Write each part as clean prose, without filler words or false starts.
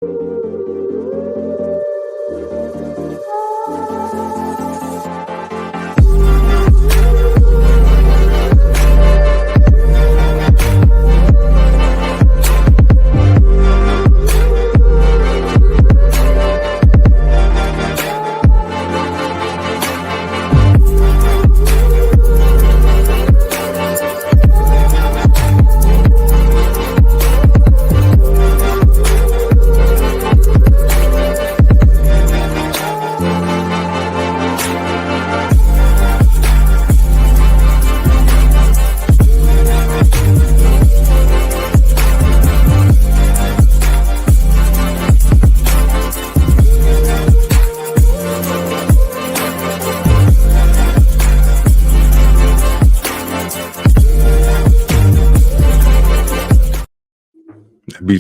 Be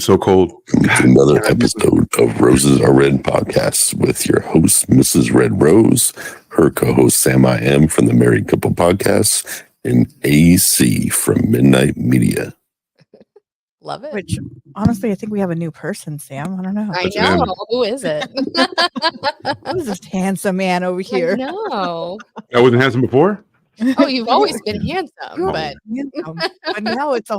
so cold. Another episode of Roses Are Red podcast with your host, Mrs. Red Rose, her co-host, Sam I Am from the Married Couple Podcast, and AC from Midnight Media. Love it. Which, honestly, I think we have a new person, Sam. I don't know. I know. Who is it? Who's this handsome man over here? No. I wasn't handsome before? Oh, you've always been handsome, but But now it's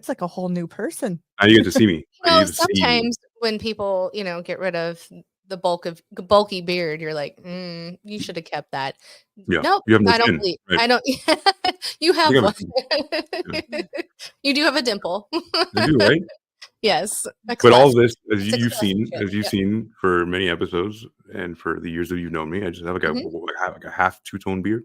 like a whole new person. Now you get to see me. Sometimes when people, get rid of the bulky beard, you're like, you should have kept that. Yeah. Nope, You have no I don't chin, believe. right? I don't. You have You one. have You do have a dimple. You do, right? Yes. But all of this, as It's a you've classic seen, chin, seen for many episodes and for the years that you've known me, I just have like a half two-tone beard.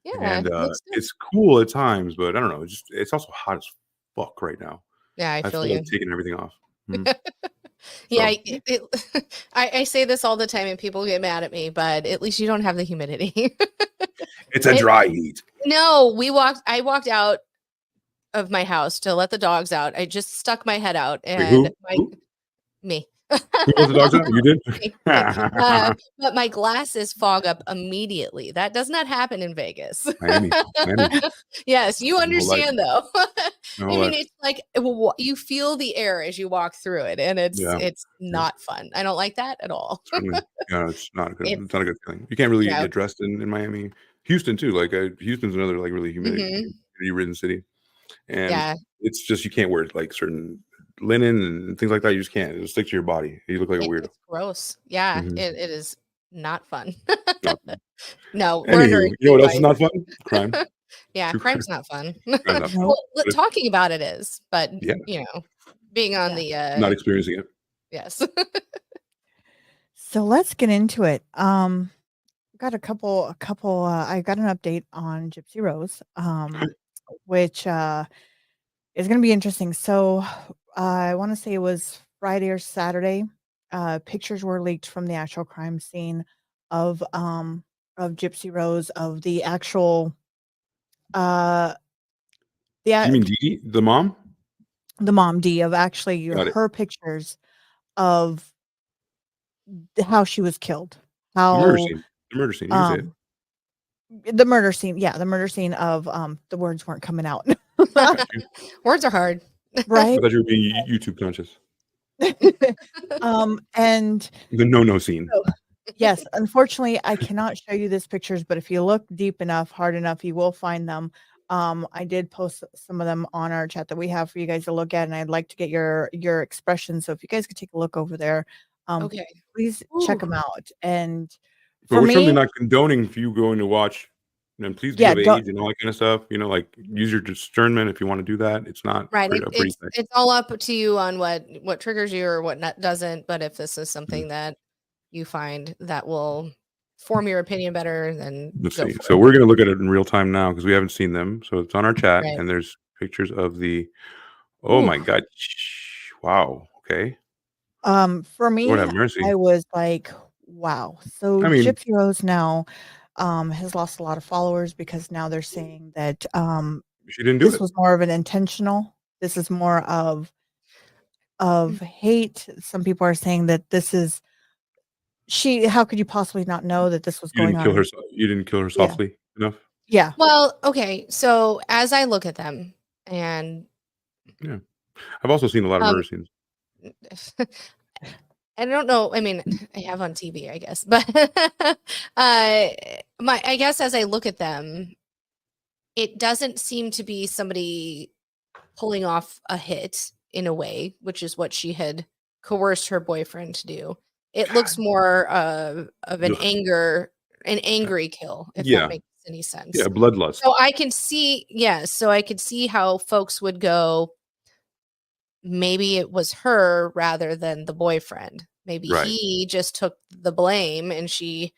Yeah. And looks good. it's cool at times, but I don't know. It's also hot as fuck right now. Yeah, I feel you. like taking everything off. Yeah, I say this all the time and people get mad at me, but at least you don't have the humidity. It's a dry heat. No, I walked out of my house to let the dogs out. I just stuck my head out and Who? Me. Who let the dogs out? You did? But my glasses fog up immediately. That does not happen in Vegas. Miami. Yes, you understand though. No I mean, life. it's like you feel the air as you walk through it, and it's not fun. I don't like that at all. Yeah, it's not good. It's not a good feeling. You can't really get dressed in Miami. Houston too. Like Houston's another like really humidity-ridden city, and it's just you can't wear like certain linen and things like that. You just can't. It'll stick to your body. You look like a weirdo. It's gross. Yeah, it is not fun. Not fun. No. Anywho, you know what else is not fun? Crime. Yeah, crime's not fun. Crime's not fun. Well, talking about it is, but being on the not experiencing it. Yes. So let's get into it. Got a couple. I got an update on Gypsy Rose, which is going to be interesting. So I want to say it was Friday or Saturday. Pictures were leaked from the actual crime scene of Gypsy Rose, of the actual. You mean Dee, the mom? The mom, Dee, of actually her pictures of how she was killed. How The murder scene. The murder scene. Yeah, the murder scene of the words weren't coming out. Words are hard. Right. I thought you were being YouTube conscious. And The no scene. So, yes, unfortunately, I cannot show you these pictures, but if you look deep enough, hard enough, you will find them. I did post some of them on our chat that we have for you guys to look at, and I'd like to get your expression. So if you guys could take a look over there, okay, please check them out. And but we're certainly not condoning if you going to watch. And please do have age and all that kind of stuff. Like use your discernment if you want to do that. It's not right. It's all up to you on what triggers you or what doesn't. But if this is something that you find that will form your opinion better, then let's see. So we're going to look at it in real time now because we haven't seen them. So it's on our chat and there's pictures of the. Oh my God! Wow. Okay. For me, I was like, wow. So Gypsy Rose now has lost a lot of followers because now they're saying that she didn't do this was more of an intentional. This is more of hate. Some people are saying that this is how could you possibly not know that this was going on? You didn't kill her softly enough? Yeah. Well, okay. So as I look at them and I've also seen a lot of murder scenes. I don't know. I mean, I have on TV, I guess, but I guess as I look at them, it doesn't seem to be somebody pulling off a hit in a way, which is what she had coerced her boyfriend to do. It looks more of an angry kill, if that makes any sense. Yeah, bloodlust. So I can see, so I could see how folks would go, maybe it was her rather than the boyfriend. Maybe he just took the blame, and she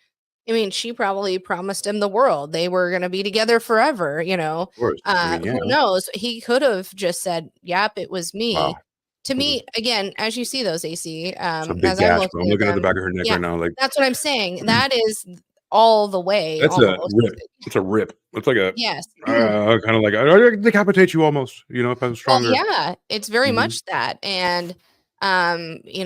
probably promised him the world. They were going to be together forever, Of course. who knows? He could have just said, yep, it was me. Wow. To me, again, as you see those, AC, It's a big as gash, I'm looking at the back of her neck right now. Like, that's what I'm saying. That is all the way. That's almost. a rip. It's a rip. It's like a kind of like I decapitate you almost. If I was stronger. Well, yeah, it's very much that, and the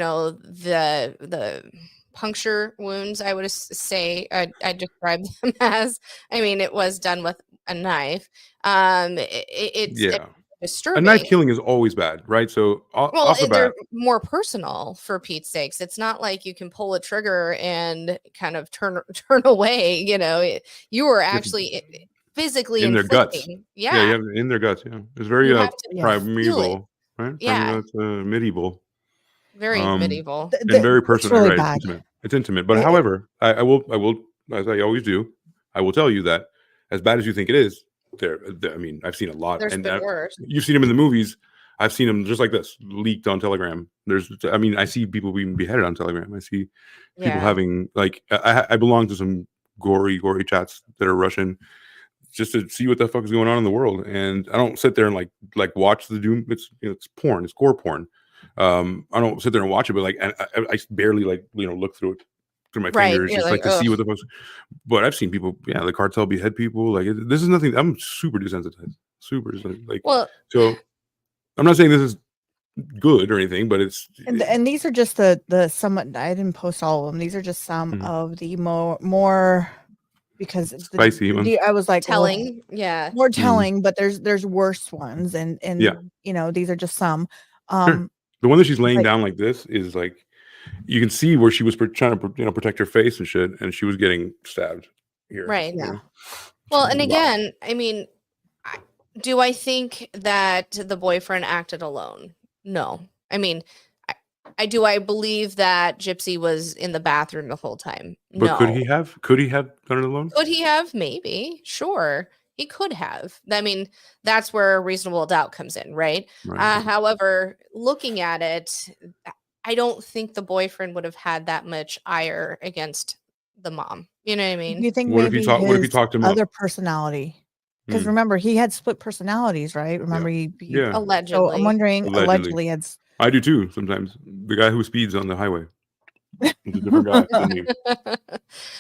puncture wounds, I would say I describe them as. I mean, it was done with a knife. It's disturbing. A knife killing is always bad, right? So off the bat, they're more personal, for Pete's sakes. It's not like you can pull a trigger and kind of turn away. You were actually physically in their guts. Yeah, in their guts. Yeah, it's very primeval, right? Yeah, it's medieval. Very medieval and very personal. Really right? It's intimate. But however, I will, as I always do, I will tell you that as bad as you think it is, I mean, I've seen a lot. There's been worse. You've seen them in the movies. I've seen them just like this, leaked on Telegram. I see people being beheaded on Telegram. I see people having, like, I belong to some gory chats that are Russian, just to see what the fuck is going on in the world. And I don't sit there and like watch the doom. It's it's porn. It's gore porn. I don't sit there and watch it, but like I barely look through it through my fingers, just like to see what the fuck. But I've seen people, the cartel behead people. Like, this is nothing. I'm super desensitized. So I'm not saying this is good or anything, but it's and these are just the somewhat. I didn't post all of them. These are just some of the more because spicy ones. I was like telling, more telling, but there's worse ones, and these are just some. Sure. The one that she's laying down like this is like, you can see where she was trying to protect her face and shit, and she was getting stabbed here. Right. Yeah. Well, and again, I mean, do I think that the boyfriend acted alone? No. I mean, I believe that Gypsy was in the bathroom the whole time. But no. Could he have done it alone? Could he have? Maybe. Sure. He could have. I mean, that's where reasonable doubt comes in, right? However, looking at it, I don't think the boyfriend would have had that much ire against the mom. You know what I mean? You think what maybe if he talked to him other personality? Because remember, he had split personalities, right? Remember, he allegedly. So I'm wondering, allegedly had. I do too. Sometimes the guy who speeds on the highway is a different guy than me.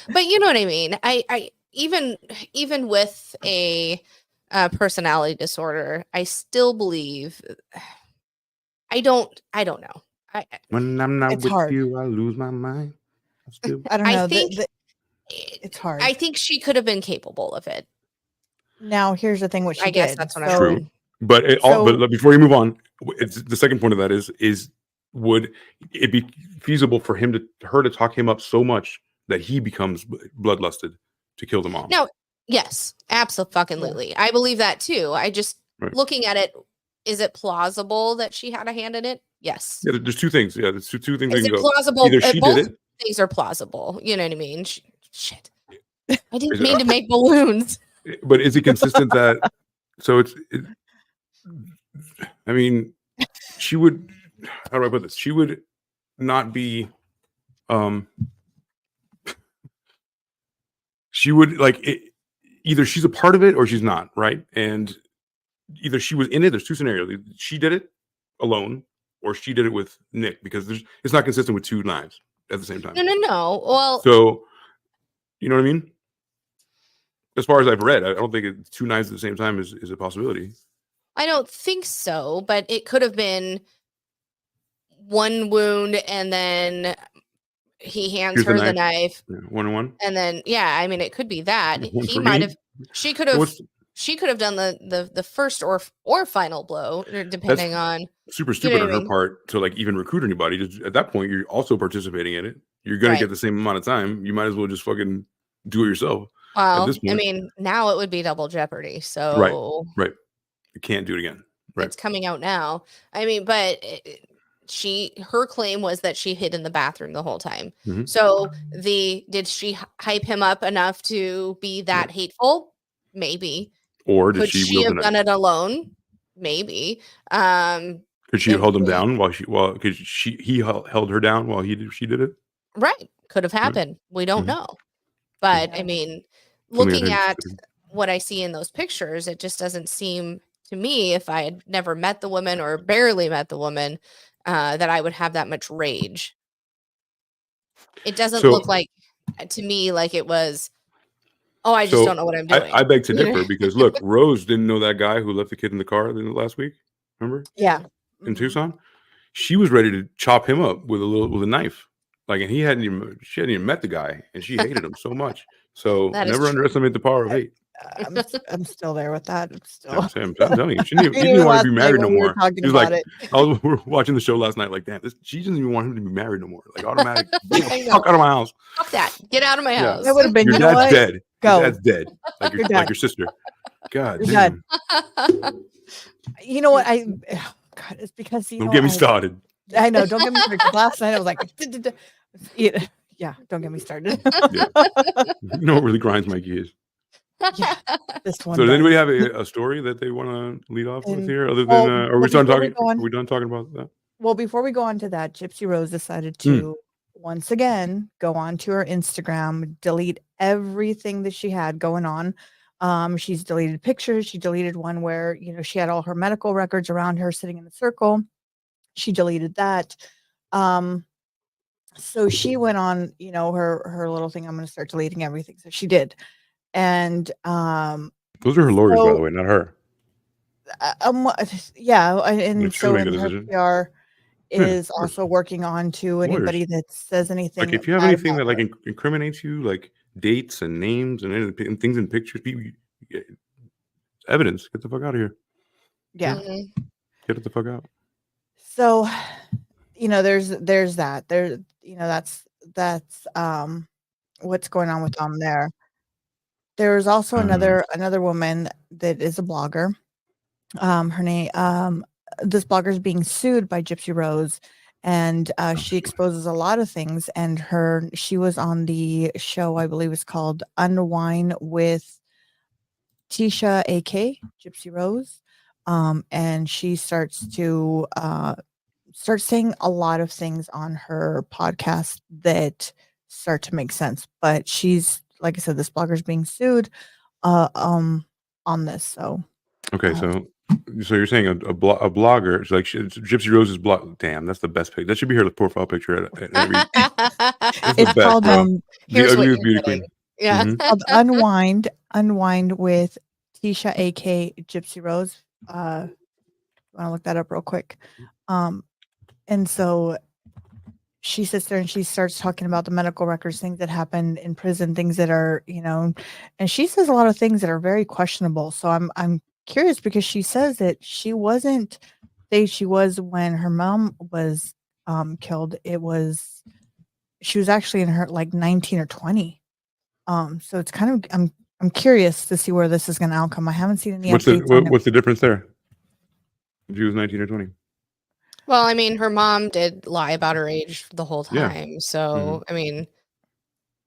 But you know what I mean. I even with a personality disorder, I still believe. I don't know. When I'm not with hard. you, I lose my mind. I don't know. I think it's hard. I think she could have been capable of it. Now, here's the thing: what she guess did. that's what I'm true. But but before you move on, it's the second point of that is would it be feasible for her to talk him up so much that he becomes bloodlusted to kill the mom? No. Yes, absolutely. Yeah. I believe that too. I just looking at it, is it plausible that she had a hand in it? Yes. Yeah, there's two things. Yeah, there's two things. Is it plausible? Either she did it. Things are plausible. You know what I mean? Shit. I didn't mean to make balloons. But is it consistent that? So I mean, she would. How do I put this? She would not be. She would either she's a part of it or she's not, right? And either she was in it. There's two scenarios. She did it alone, or she did it with Nick, because it's not consistent with two knives at the same time. No. Well, so you know what I mean? As far as I've read, I don't think two knives at the same time is a possibility. I don't think so, but it could have been one wound and then he hands her the knife. Yeah, 1-on-1. And then, I mean, it could be that. He might have, she could have she could have done the first or final blow, depending on. Super stupid on her part to like even recruit anybody. Just at that point, you're also participating in it. You're gonna get the same amount of time. You might as well just fucking do it yourself. Well, I mean, now it would be double jeopardy. So right, you can't do it again. Right, it's coming out now. I mean, but her claim was that she hid in the bathroom the whole time. Mm-hmm. So did she hype him up enough to be that hateful? Maybe. Or could she have done it alone? Maybe. Could she have held him down because he held her down while she did it? Right. Could have happened. Right. We don't know. But I mean, looking at what I see in those pictures, it just doesn't seem to me, if I had never met the woman or barely met the woman, that I would have that much rage. It doesn't look like, to me, like it was, I just don't know what I'm doing. I beg to differ because look, Rose didn't know that guy who left the kid in the car last week. Remember? Yeah. In Tucson, she was ready to chop him up with a knife. Like, and she hadn't even met the guy, and she hated him so much. So never underestimate the power of hate. I'm still there with that. I'm telling you, she didn't want to be married no more. She was like, we were watching the show last night. Like, damn, she doesn't even want him to be married no more. Like, automatic, get the fuck out of my house. Fuck that. Get out of my house. That would have been your dad's dead. Go. Your dad's dead. Like your sister. God damn. You know what? God, it's because don't get me started. I know. Don't get me started. Last night I was like, yeah. Don't get me started. Yeah. You know what really grinds my gears? Yeah, this one. So does anybody have a story that they want to lead off with here? Other than, are we done talking? Are we done talking about that? Well, before we go on to that, Gypsy Rose decided to once again go on to her Instagram, delete everything that she had going on. She's deleted pictures. She deleted one where, she had all her medical records around her sitting in a circle. She deleted that. So she went on, her little thing. I'm going to start deleting everything. So she did. And those are her lawyers, by the way, not her. Yeah, and so her PR is also working on to anybody that says anything. Like if you have anything that like incriminates you, like dates and names and things in pictures, evidence. Get the fuck out of here. Yeah, get it the fuck out. So, there's that. That's what's going on with them there. There's also another woman that is a blogger. Her name, this blogger is being sued by Gypsy Rose, and she exposes a lot of things. And she was on the show, I believe it's called Unwind with Tisha, AK Gypsy Rose, and she starts saying a lot of things on her podcast that start to make sense. But she's, like I said, this blogger is being sued on this. So okay, so you're saying a blogger, like Gypsy Rose's blog. Damn, that's the best picture. That should be her profile picture at every. It's called the Ugly Beauty Queen. Yeah, it's called Unwind with Tisha, AK Gypsy Rose. I want to look that up real quick. And so she sits there and she starts talking about the medical records, things that happened in prison, things that are, and she says a lot of things that are very questionable. So I'm curious because she says that she was when her mom was killed. She was actually in her like 19 or 20. So it's kind of I'm curious to see where this is going to outcome. I haven't seen any. What's the difference there? She was 19 or 20. Well, I mean, her mom did lie about her age the whole time. Yeah. So, I mean,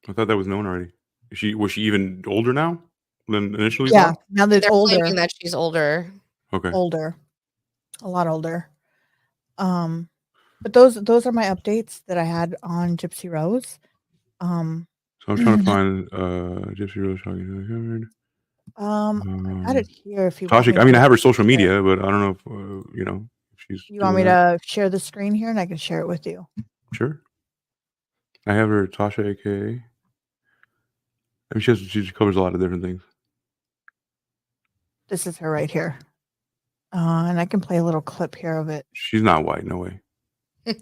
I thought that was known already. Was she even older now than initially? Yeah, now that they're older. Claiming that she's older. Okay. Older, a lot older. But those are my updates that I had on Gypsy Rose. So I'm trying to find Gypsy Rose talking to the camera. I got it here. If you Tasha, I have her social media, but I don't know if you want me to share the screen here and I can share it with you? Sure. I have her Tasha AK. She covers a lot of different things. This is her right here. And I can play a little clip here of it. She's not white, no way. Here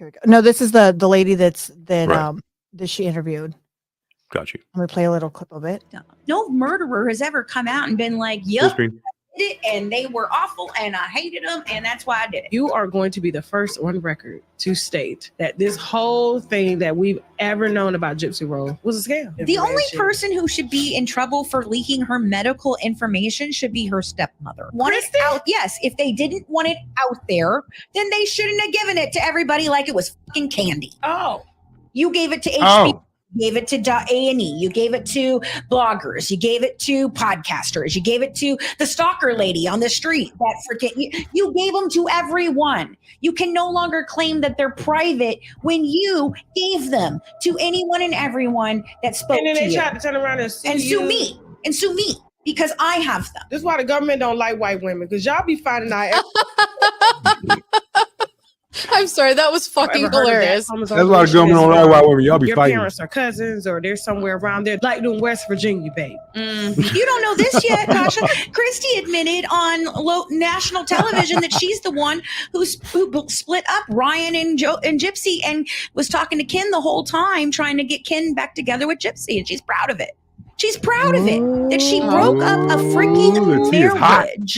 we go. No, this is the lady that right. That she interviewed. Got you. Let me play a little clip of it. No murderer has ever come out and been like, "Yup, I did it, and they were awful, and I hated them, and that's why I did it." You are going to be the first on record to state that this whole thing that we've ever known about Gypsy Rose was a scam. The only person who should be in trouble for leaking her medical information should be her stepmother. Want it out? Yes. If they didn't want it out there, then they shouldn't have given it to everybody like it was fucking candy. Oh. You gave it to HBO. You gave it to A&E. You gave it to bloggers. You gave it to podcasters. You gave it to the stalker lady on the street. That freaking you gave them to everyone. You can no longer claim that they're private when you gave them to anyone and everyone that spoke to you. And then they tried to turn around and sue me because I have them. This is why the government don't like white women, because y'all be finding out. I'm sorry, that was fucking hilarious. That's why the government don't like white women. Y'all be fighting. Your parents are cousins, or they're somewhere around there, like doing West Virginia, babe. You don't know this yet, Tasha. Christy admitted on national television that she's the one who split up Ryan and Gypsy, and was talking to Ken the whole time, trying to get Ken back together with Gypsy, and she's proud of it. She's proud of it that she broke up a freaking marriage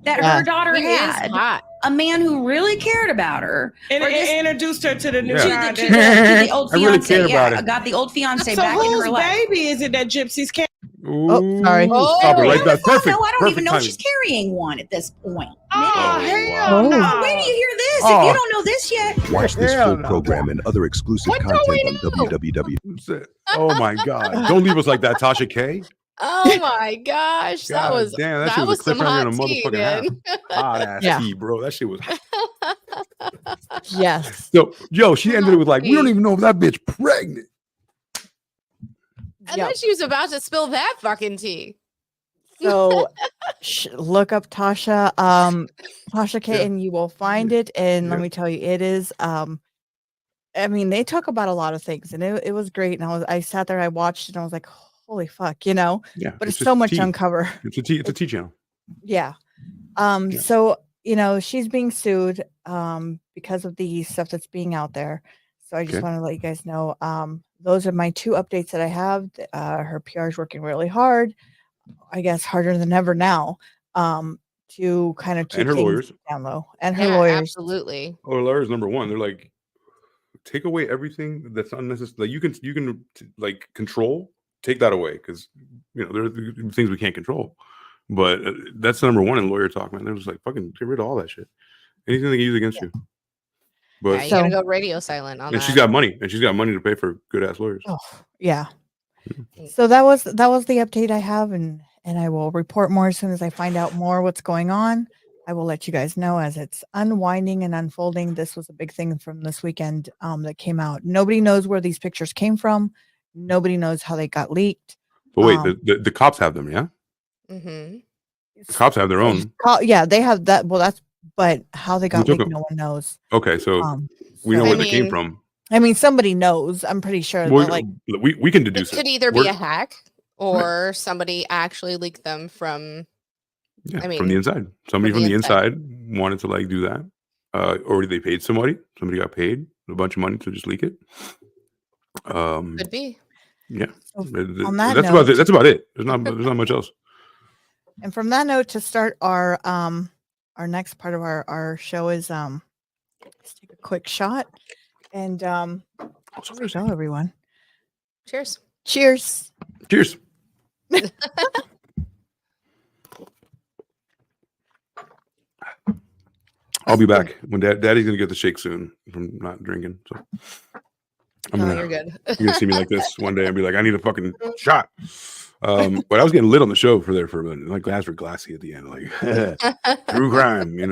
that her daughter had. A man who really cared about her and introduced her to the new to the old fiance. I really got the old fiance so back in her life. Whose baby is it that Gypsy's carrying? Oh, sorry. Stop it right there. Perfect. No, I don't even know timing. she's carrying one at this point. Oh, hell no. Oh, wait till you hear this. If you don't know this yet. Watch this full program and other exclusive content on www. Oh my God. Don't leave us like that, Tasha K. Oh my gosh, that was some hot tea, man. Hot ass tea, bro. That shit was hot. Yes. So, she ended it with like, we don't even know if that bitch pregnant. And then she was about to spill that fucking tea. So look up Tasha K, and you will find it. And let me tell you, it is. I mean, they talk about a lot of things, and it was great. And I sat there, I watched it, and I was like, holy fuck, Yeah. But it's so much to uncover. It's a tea channel. Yeah. So she's being sued because of the stuff that's being out there. So I just want to let you guys know. Those are my two updates that I have. Her PR is working really hard. I guess harder than ever now. To kind of keep and her lawyers down low. And her lawyers. Absolutely. Her lawyers, number one, they're like, take away everything that's unnecessary. Like you can like control. Take that away, because there are things we can't control. But that's number one in lawyer talk, man. They're just like, fucking get rid of all that shit. Anything they can use against you. But you gotta go radio silent on that. And she's got money, to pay for good ass lawyers. Oh, yeah. So that was the update I have, and I will report more as soon as I find out more what's going on. I will let you guys know as it's unwinding and unfolding. This was a big thing from this weekend that came out. Nobody knows where these pictures came from. Nobody knows how they got leaked. But wait, the cops have them, yeah? Mm-hmm. The cops have their own. Yeah, they have that. Well, but how they got leaked, no one knows. Okay, so we know where they came from. I mean, somebody knows. I'm pretty sure. Well, we can deduce it. Could either be a hack or somebody actually leaked them from. Yeah, from the inside. Somebody from the inside wanted to do that, or they paid somebody. Somebody got paid a bunch of money to just leak it. Could be. Yeah. So that's about it. There's not much else. And from that note, to start our next part of our show is let's take a quick shot. And here we go, everyone. Cheers. Cheers. Cheers. I'll be back when Daddy's gonna get the shake soon from not drinking. So you're good. You're gonna see me like this one day and be like, I need a fucking shot. But I was getting lit on the show for a minute. My glass were glassy at the end, like true crime, Do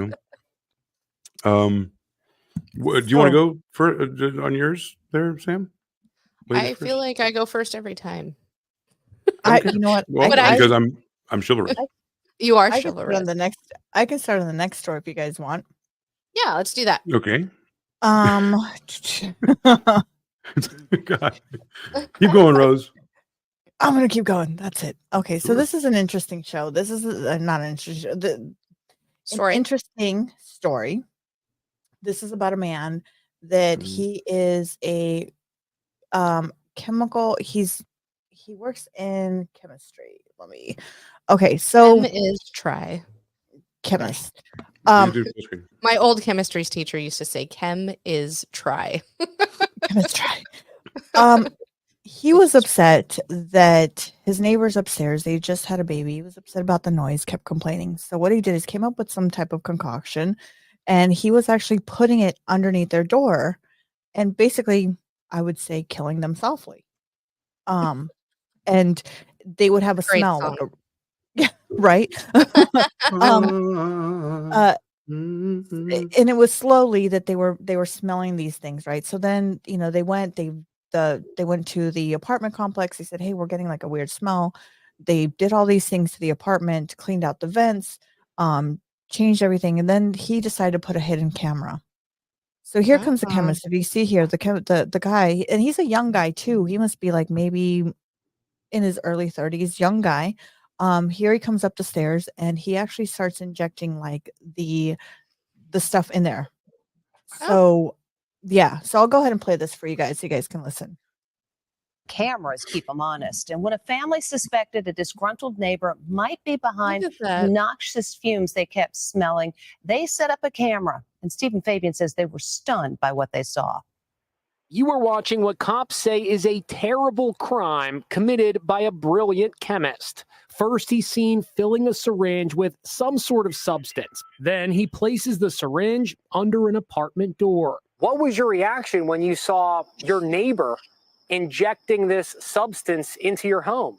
you want to go for on yours there, Sam? I feel like I go first every time. You know what? Well, because I'm chivalrous. You are chivalrous. I can start on the next story if you guys want. Yeah, let's do that. Okay. God. Keep going, Rose. I'm gonna keep going. That's it. Okay, so this is an interesting show. This is not an interesting story. An interesting story. This is about a man that he is a chemical. He's he works in chemistry. Okay, so Chem is try. chemist. My old chemistry teacher used to say, "Chem is try." Chemistry. He was upset that his neighbors upstairs, they just had a baby. He was upset about the noise, kept complaining. So what he did is came up with some type of concoction, and he was actually putting it underneath their door, and basically, I would say, killing them softly. And they would have a Great smell, song. yeah, right. And it was slowly that they were smelling these things, right? So then, they went to the apartment complex. They said, "Hey, we're getting like a weird smell." They did all these things to the apartment, cleaned out the vents, changed everything, and then he decided to put a hidden camera. So here comes the chemist. If you see here, the guy, and he's a young guy too. He must be like maybe in his early 30s, young guy. Here he comes up the stairs, and he actually starts injecting like the stuff in there. So yeah, so I'll go ahead and play this for you guys so you guys can listen. Cameras keep them honest. And when a family suspected a disgruntled neighbor might be behind the noxious fumes they kept smelling, they set up a camera. And Stephen Fabian says they were stunned by what they saw. You are watching what cops say is a terrible crime committed by a brilliant chemist. First, he's seen filling a syringe with some sort of substance. Then he places the syringe under an apartment door. What was your reaction when you saw your neighbor injecting this substance into your home?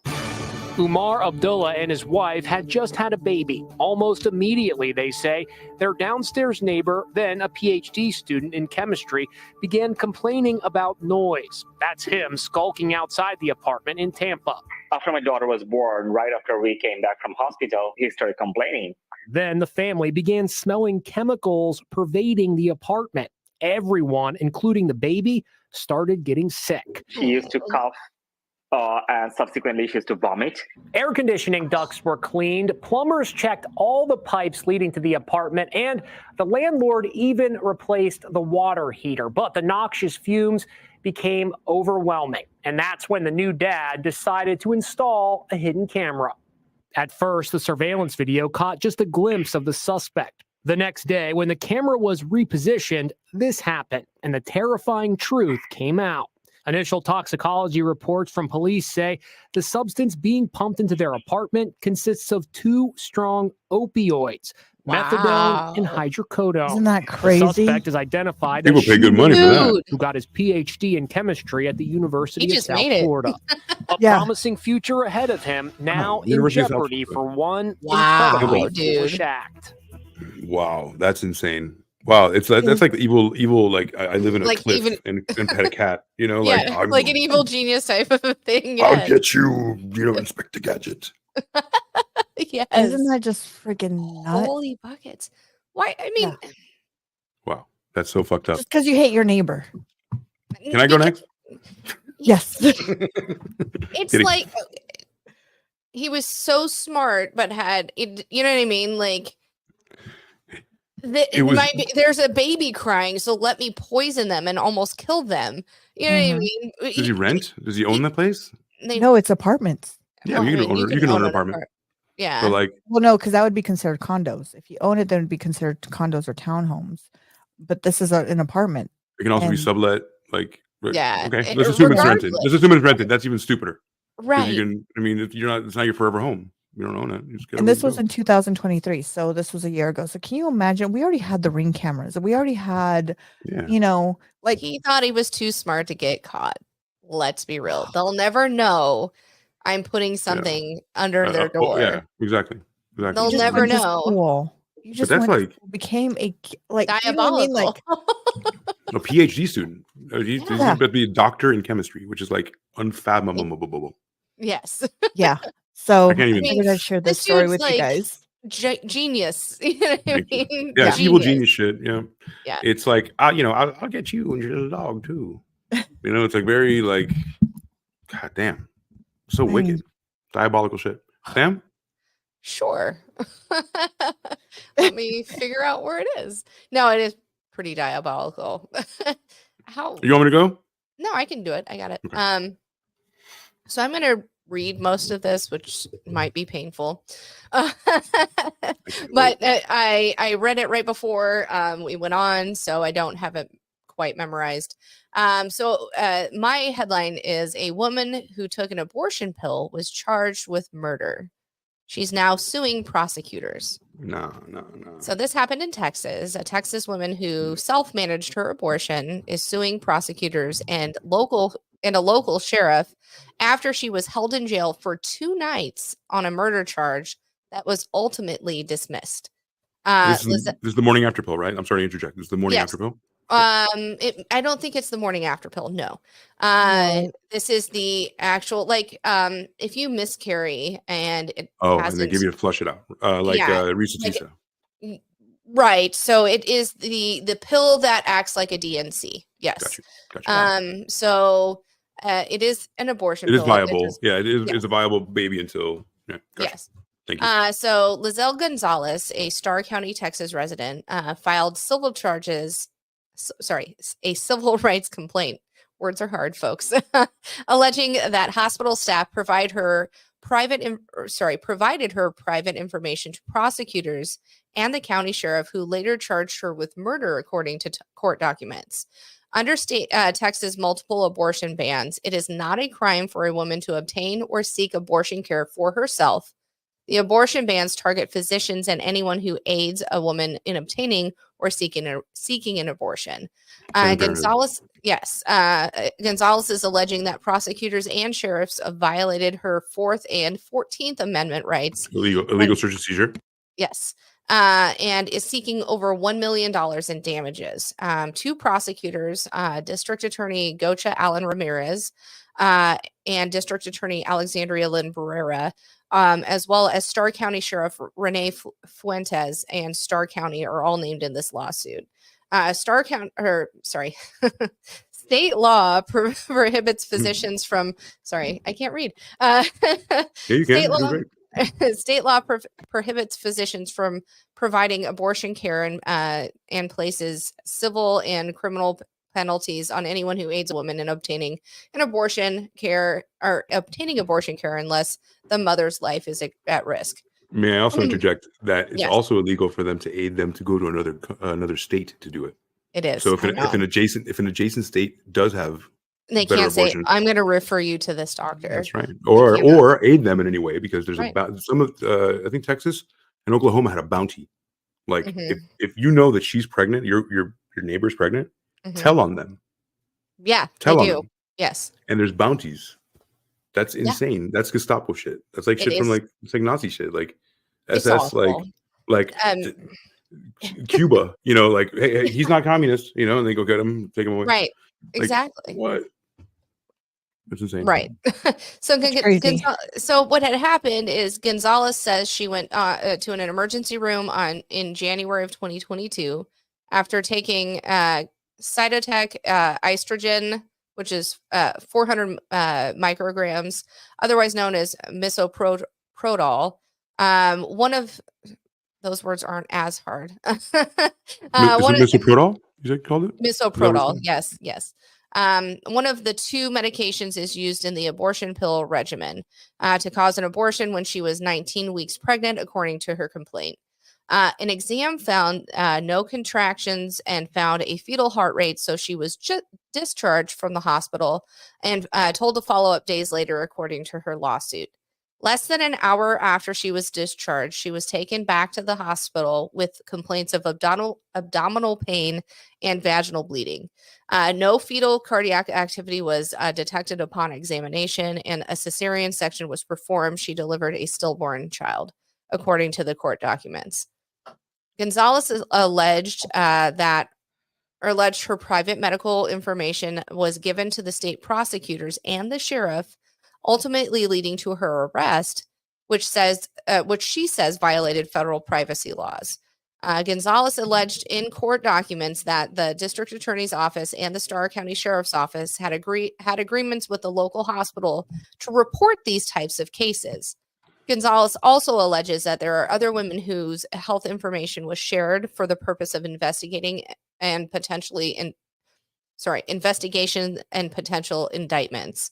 Umar Abdullah and his wife had just had a baby. Almost immediately, they say, their downstairs neighbor, then a PhD student in chemistry, began complaining about noise. That's him skulking outside the apartment in Tampa. After my daughter was born, right after we came back from hospital, he started complaining. Then the family began smelling chemicals pervading the apartment. Everyone, including the baby, started getting sick. She used to cough. And subsequently, she used to vomit. Air conditioning ducts were cleaned. Plumbers checked all the pipes leading to the apartment, and the landlord even replaced the water heater. But the noxious fumes became overwhelming, and that's when the new dad decided to install a hidden camera. At first, the surveillance video caught just a glimpse of the suspect. The next day, when the camera was repositioned, this happened, and the terrifying truth came out. Initial toxicology reports from police say the substance being pumped into their apartment consists of 2 strong opioids, methadone and hydrocodone. Isn't that crazy? The suspect is identified People pay good money for that. Who got his PhD in chemistry at the University of South made it. Florida. A promising future ahead of him, now in jeopardy for one incredibly foolish act. Wow, that's insane. Wow, that's like evil. Like I live in a cliff and pet a cat. Like an evil genius type of thing. I'll get you. Inspector Gadget. Yes. Isn't that just freaking nuts? Holy buckets! Why? I mean, wow, that's so fucked up. Just because you hate your neighbor. Can I go next? Yes. It's like he was so smart, but had it. You know what I mean? Like. There's a baby crying, so let me poison them and almost kill them. You know what I mean? Does he rent? Does he own the place? No, it's apartments. Yeah, you can own an apartment. Yeah. So no, because that would be considered condos. If you own it, then it would be considered condos or townhomes. But this is an apartment. It can also be sublet. Yeah. Okay. Let's assume it's rented. That's even stupider. Right. It's not your forever home. You don't own it. And this was in 2023, so this was a year ago. So can you imagine? We already had the Ring cameras. We already had, he thought he was too smart to get caught. Let's be real. They'll never know I'm putting something under their door. Yeah, exactly. They'll never know. You just became a diabolical. A PhD student. He's about to be a doctor in chemistry, which is like unfathomable. Yes. Yeah. So I can't I share this story with you guys. Genius. You know what I mean? Yeah, it's evil genius shit. Yeah. Yeah. It's like, I'll get you and your little dog too. It's like very like, God damn. So wicked. Diabolical shit. Sam? Sure. Let me figure out where it is. No, it is pretty diabolical. How? You want me to go? No, I can do it. I got it. Okay. So I'm going to read most of this, which might be painful. But I read it right before we went on, so I don't have it quite memorized. So my headline is: a woman who took an abortion pill was charged with murder. She's now suing prosecutors. No. So this happened in Texas. A Texas woman who self-managed her abortion is suing prosecutors and a local sheriff after she was held in jail for 2 nights on a murder charge that was ultimately dismissed. This is the morning after pill, right? I'm sorry to interject. This is the morning after pill? I don't think it's the morning after pill. No. This is the actual, if you miscarry and it and they give you to flush it out, Resuscita. Right. So it is the pill that acts like a DNC. Yes. Gotcha. So it is an abortion pill. It is viable. It is. It's a viable baby until. Yeah. Gotcha. Yes. Thank you. So Lizelle Gonzalez, a Starr County, Texas resident, filed a civil rights complaint. Words are hard, folks. Alleging that hospital staff provided her private information to prosecutors and the county sheriff, who later charged her with murder, according to court documents. Under Texas multiple abortion bans, it is not a crime for a woman to obtain or seek abortion care for herself. The abortion bans target physicians and anyone who aids a woman in obtaining or seeking an abortion. Gonzalez is alleging that prosecutors and sheriffs have violated her 4th and 14th Amendment rights. Illegal search and seizure. Yes. And is seeking over $1 million in damages. 2 prosecutors, District Attorney Gocha Allen Ramirez and District Attorney Alexandria Lynn Barrera, as well as Starr County Sheriff Renee Fuentes and Starr County, are all named in this lawsuit. State law prohibits physicians from. Sorry, I can't read. State law prohibits physicians from providing abortion care and places civil and criminal penalties on anyone who aids a woman in obtaining abortion care unless the mother's life is at risk. May I also interject that it's also illegal for them to aid them to go to another state to do it. It is. So if an adjacent state does have, they can't say, I'm going to refer you to this doctor. That's right. Or aid them in any way, because there's some of I think Texas and Oklahoma had a bounty. Like if you know that she's pregnant, your neighbor's pregnant, tell on them. Yeah, tell they on do. them. Yes. And there's bounties. That's insane. Yeah. That's Gestapo shit. That's like shit from it's like Nazi shit. Like SS, like Cuba, like, hey, he's not communist, and they go get him, take him away. Right. Like, exactly. What? It's insane. Right. So what had happened is Gonzalez says she went to an emergency room in January of 2022 after taking Cytotec estrogen, which is 400 micrograms, otherwise known as misoprostol. One of those words aren't as hard. Misoprostol? You called it? Misoprostol. Yes. One of the 2 medications is used in the abortion pill regimen to cause an abortion when she was 19 weeks pregnant, according to her complaint. An exam found no contractions and found a fetal heart rate, so she was discharged from the hospital and told to follow up days later, according to her lawsuit. Less than an hour after she was discharged, she was taken back to the hospital with complaints of abdominal pain and vaginal bleeding. No fetal cardiac activity was detected upon examination, and a cesarean section was performed. She delivered a stillborn child, according to the court documents. Gonzalez alleged her private medical information was given to the state prosecutors and the sheriff, ultimately leading to her arrest, which she says violated federal privacy laws. Gonzalez alleged in court documents that the district attorney's office and the Starr County Sheriff's Office had agreements with the local hospital to report these types of cases. Gonzalez also alleges that there are other women whose health information was shared for the purpose of investigation and potential indictments.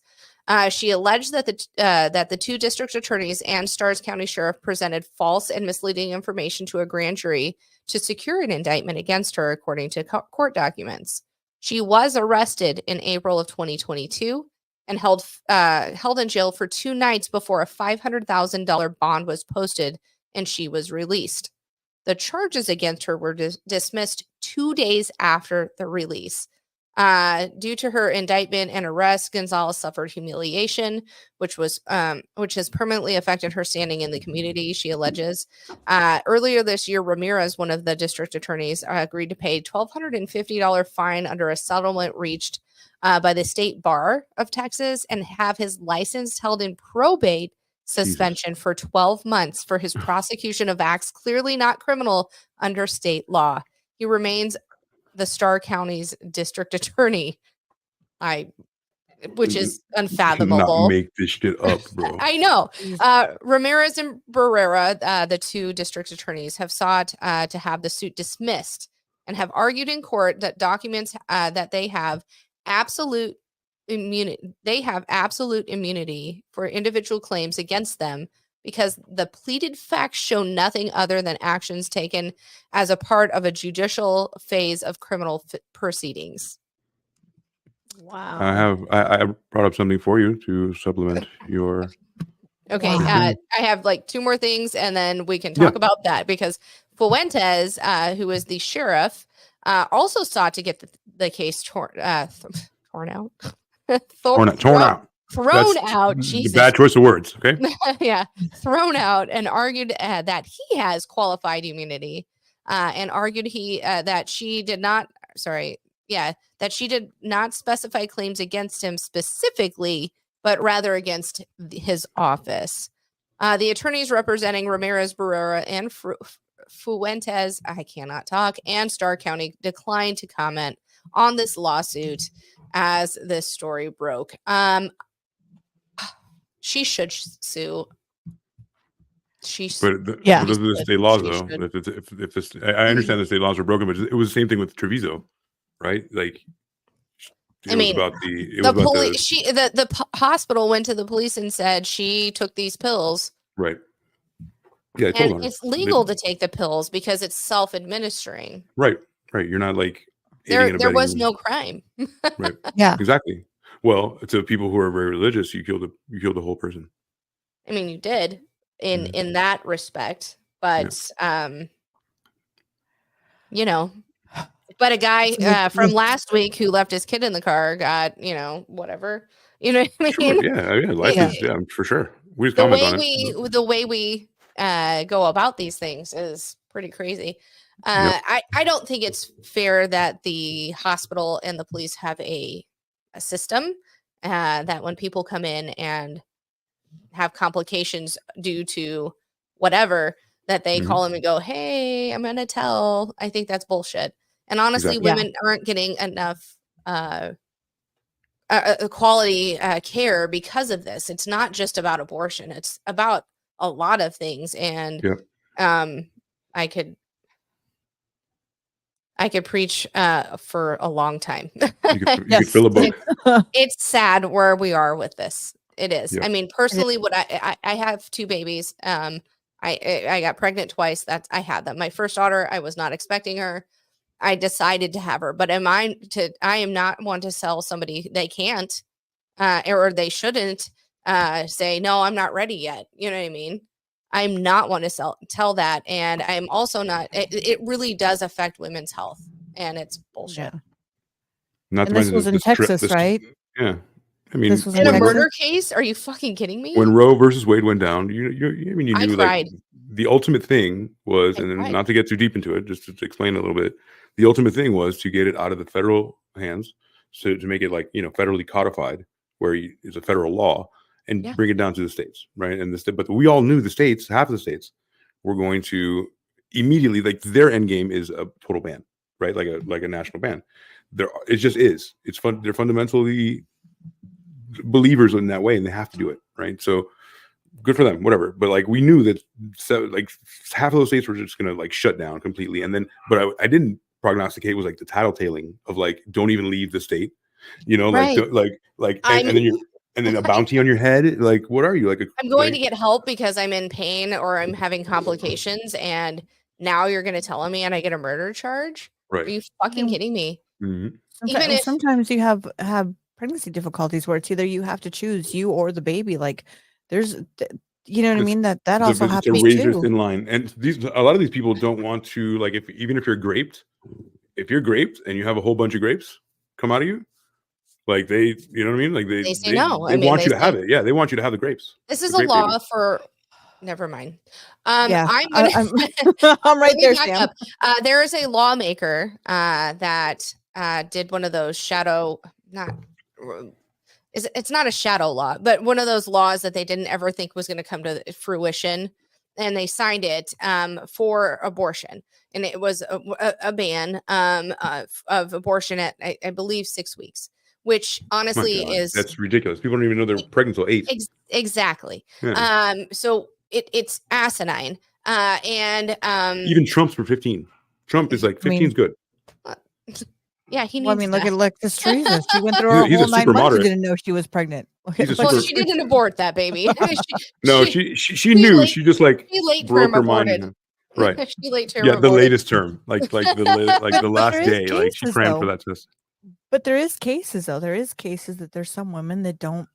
She alleged that the two district attorneys and Starrs County Sheriff presented false and misleading information to a grand jury to secure an indictment against her, according to court documents. She was arrested in April of 2022 and held in jail for 2 nights before a $500,000 bond was posted and she was released. The charges against her were dismissed 2 days after the release. Due to her indictment and arrest, Gonzalez suffered humiliation, which has permanently affected her standing in the community, she alleges. Earlier this year, Ramirez, one of the district attorneys, agreed to pay $1,250 fine under a settlement reached by the State Bar of Texas and have his license held in probate suspension for 12 months for his prosecution of acts clearly not criminal under state law. He remains the Starr County's district attorney, which is unfathomable. Not make this shit up, bro. I know. Ramirez and Barrera, the two district attorneys, have sought to have the suit dismissed and have argued in court that documents that they have absolute immunity. They have absolute immunity for individual claims against them because the pleaded facts show nothing other than actions taken as a part of a judicial phase of criminal proceedings. Wow. I brought up something for you to supplement your. Okay, Wow. I have like 2 more things, and then we can talk about that because Fuentes, who is the sheriff, also sought to get the case torn out. Torn out. Thrown out. Jesus. Bad choice of words. Okay. Yeah, thrown out, and argued that he has qualified immunity, and argued that she did not. That she did not specify claims against him specifically, but rather against his office. The attorneys representing Ramirez, Barrera, and Fuentes, I cannot talk, and Starr County declined to comment on this lawsuit as this story broke. She should sue. Those are the state laws, though. I understand the state laws are broken, but it was the same thing with Treviso, right? Like, the hospital went to the police and said she took these pills. Right. Yeah, and it's legal to take the pills because it's self-administering. Right. You're not like there was no crime. Right. Yeah. Exactly. Well, to people who are very religious, you killed the whole person. I mean, you did in that respect, but but a guy from last week who left his kid in the car got, whatever. You know what I mean? Sure, yeah. Life is, for sure. We just comment on it. The way we go about these things is pretty crazy. I don't think it's fair that the hospital and the police have a system that when people come in and have complications due to whatever, that they call them and go, hey, I'm going to tell. I think that's bullshit. And honestly, women aren't getting enough quality care because of this. It's not just about abortion. It's about a lot of things. And I could preach for a long time. You could fill a book. It's sad where we are with this. It is. Yeah. I mean, personally, what I have 2 babies. I got pregnant twice. I had them. My first daughter, I was not expecting her. I decided to have her, but I am not one to sell somebody they can't, or they shouldn't say, no, I'm not ready yet. You know what I mean? I'm not one to tell that. And I'm also not, it really does affect women's health, and it's bullshit. Yeah. This was in Texas, right? Yeah. I mean, this was in a murder case? Are you fucking kidding me? When Roe versus Wade went down, you knew like the ultimate thing was, and then not to get too deep into it, just to explain a little bit, the ultimate thing was to get it out of the federal hands, so to make it like, federally codified, where it's a federal law, and bring it down to the states, right? And but we all knew half of the states were going to immediately, like, their end game is a total ban, right? Like a national ban. It just is. It's fun. They're fundamentally believers in that way, and they have to do it, right? So good for them, whatever. But like, we knew that half of those states were just gonna like shut down completely, and then I didn't prognosticate was like the tattletaling of like, don't even leave the state, right. and then you're and then a bounty on your head. Like, what are you like? I'm going to get help because I'm in pain or I'm having complications, and now you're going to tell me and I get a murder charge? Right. Are you fucking kidding me? Mm-hmm. Even if sometimes you have pregnancy difficulties where it's either you have to choose you or the baby. Like there's, you know what I mean? That also happens too. It's a razor too. thin line, and a lot of these people don't want to like even if you're graped and you have a whole bunch of grapes come out of you, like you know what I mean? Like they say no. They want you to have it. Yeah, they want you to have the grapes. This is a law for. Never mind. Yeah, I'm right there, Sam. There is a lawmaker that did one of those it's not a shadow law, but one of those laws that they didn't ever think was going to come to fruition, and they signed it for abortion, and it was a ban of abortion at I believe 6 weeks, which honestly that's ridiculous. People don't even know they're pregnant till 8. Exactly. Yeah. So it's asinine. And even Trump's for 15. Trump is like 15 is good. Yeah, he needs. Well, I mean, look at this Teresa. She went through a whole 9 months. She didn't know she was pregnant. Well, she didn't abort that baby. she knew. Late, she just like she late broke her aborted. mind. Right. She late term. Yeah, aborted. the latest term, like the last day, like she crammed for that test. But there is cases though. There is cases that there's some women that don't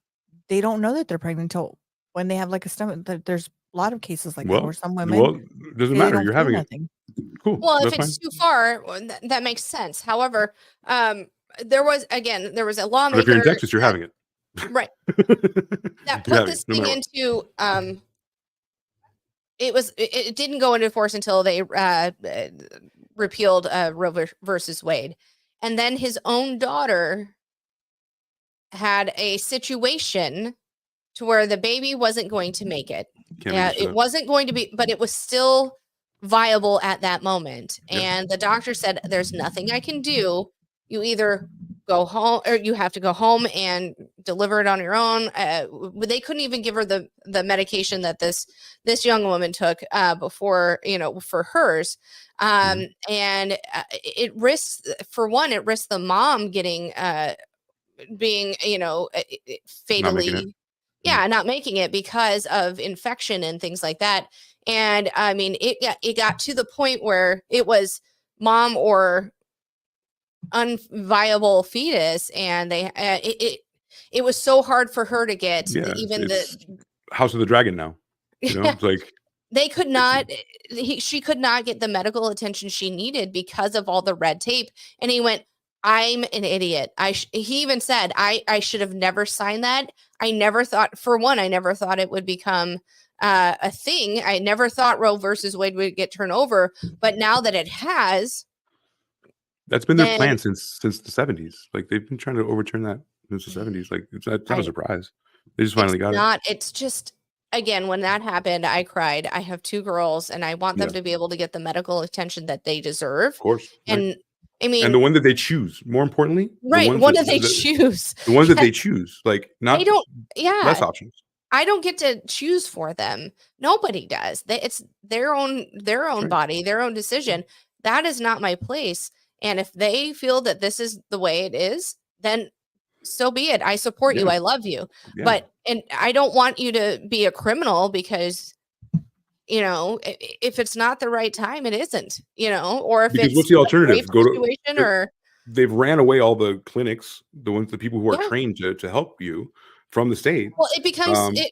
know that they're pregnant until when they have like a stomach. There's a lot of cases like that where some women. Well, doesn't matter. You're having nothing. It. Cool. Well, if it's too far, that makes sense. However, there was a lawmaker. But if you're in Texas, you're having it. Right. That put this thing into it didn't go into force until they repealed Roe versus Wade, and then his own daughter had a situation to where the baby wasn't going to make it. It wasn't going to be, but it was still viable at that moment. Yeah. And the doctor said, "There's nothing I can do. You either go home or you have to go home and deliver it on your own." They couldn't even give her the medication that this young woman took before, for hers. And it risks the mom getting being, fatally, not making it because of infection and things like that. And I mean, it got to the point where it was mom or unviable fetus, and they it was so hard for her to get even the House of the Dragon now. It's like they could not. She could not get the medical attention she needed because of all the red tape. And he went, "I'm an idiot." He even said, I should have never signed that. I never thought it would become a thing. I never thought Roe versus Wade would get turned over. But now that it has, that's been their plan since the 70s. Like they've been trying to overturn that since the 70s. Like it's not a surprise. They just finally got it. It's just, again, when that happened, I cried. I have 2 girls, and I want them to be able to get the medical attention that they deserve. Of course. And I mean, and the one that they choose, more importantly, right? One that they choose. The ones that they choose, like not. They don't. Yeah. Less options. I don't get to choose for them. Nobody does. It's their own body, their own decision. That is not my place. And if they feel that this is the way it is, then so be it. I support you. I love you. Yeah. And I don't want you to be a criminal because, if it's not the right time, it isn't, or if because it's what's the alternative? Go to they've ran away all the clinics, the people who are trained to help you from the state. Well, it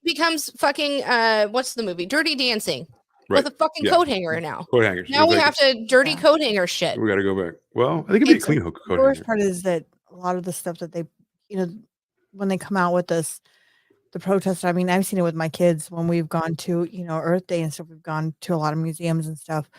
becomes fucking what's the movie? Dirty Dancing. Right. With a fucking coat hanger now. Coat hangers. Now we have to dirty coat hanger shit. We got to go back. Well, I think it'd be a clean coat hanger. The worst part is that a lot of the stuff that they, when they come out with this, the protest. I mean, I've seen it with my kids when we've gone to, Earth Day and stuff. We've gone to a lot of museums and stuff,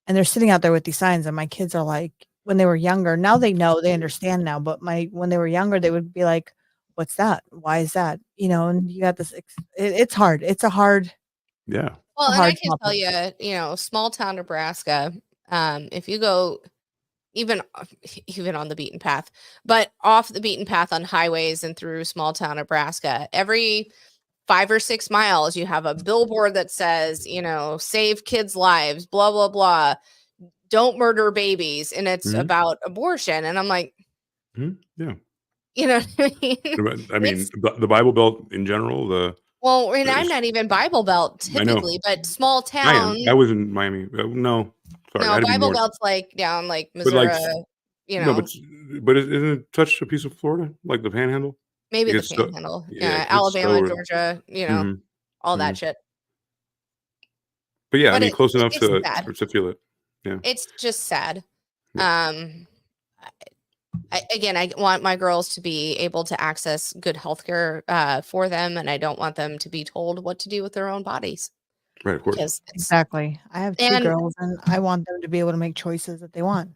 and they're sitting out there with these signs. And my kids are like, when they were younger, now they know, they understand now. But when they were younger, they would be like, "What's that? Why is that?" And you got this. It's hard. It's a hard. Yeah. Well, and I can tell you, small town Nebraska, if you go even on the beaten path, but off the beaten path on highways and through small town Nebraska, every 5 or 6 miles, you have a billboard that says, save kids' lives, blah, blah, blah. Don't murder babies. And it's about abortion. And I'm like, yeah. You know what I mean? I mean, the Bible Belt in general, well, and I'm not even Bible Belt typically, but small town. I was in Miami. No, sorry, I had to be Bible north. Belt's like down like But Missouri, no, but isn't it touched a piece of Florida, like the Panhandle? maybe the Panhandle, yeah, Alabama, Georgia, all that shit. But yeah, I mean, close enough to feel it. Yeah, it's just sad. Yeah. I want my girls to be able to access good healthcare for them, and I don't want them to be told what to do with their own bodies. Right, of course. Exactly. I have two girls, and I want them to be able to make choices that they want.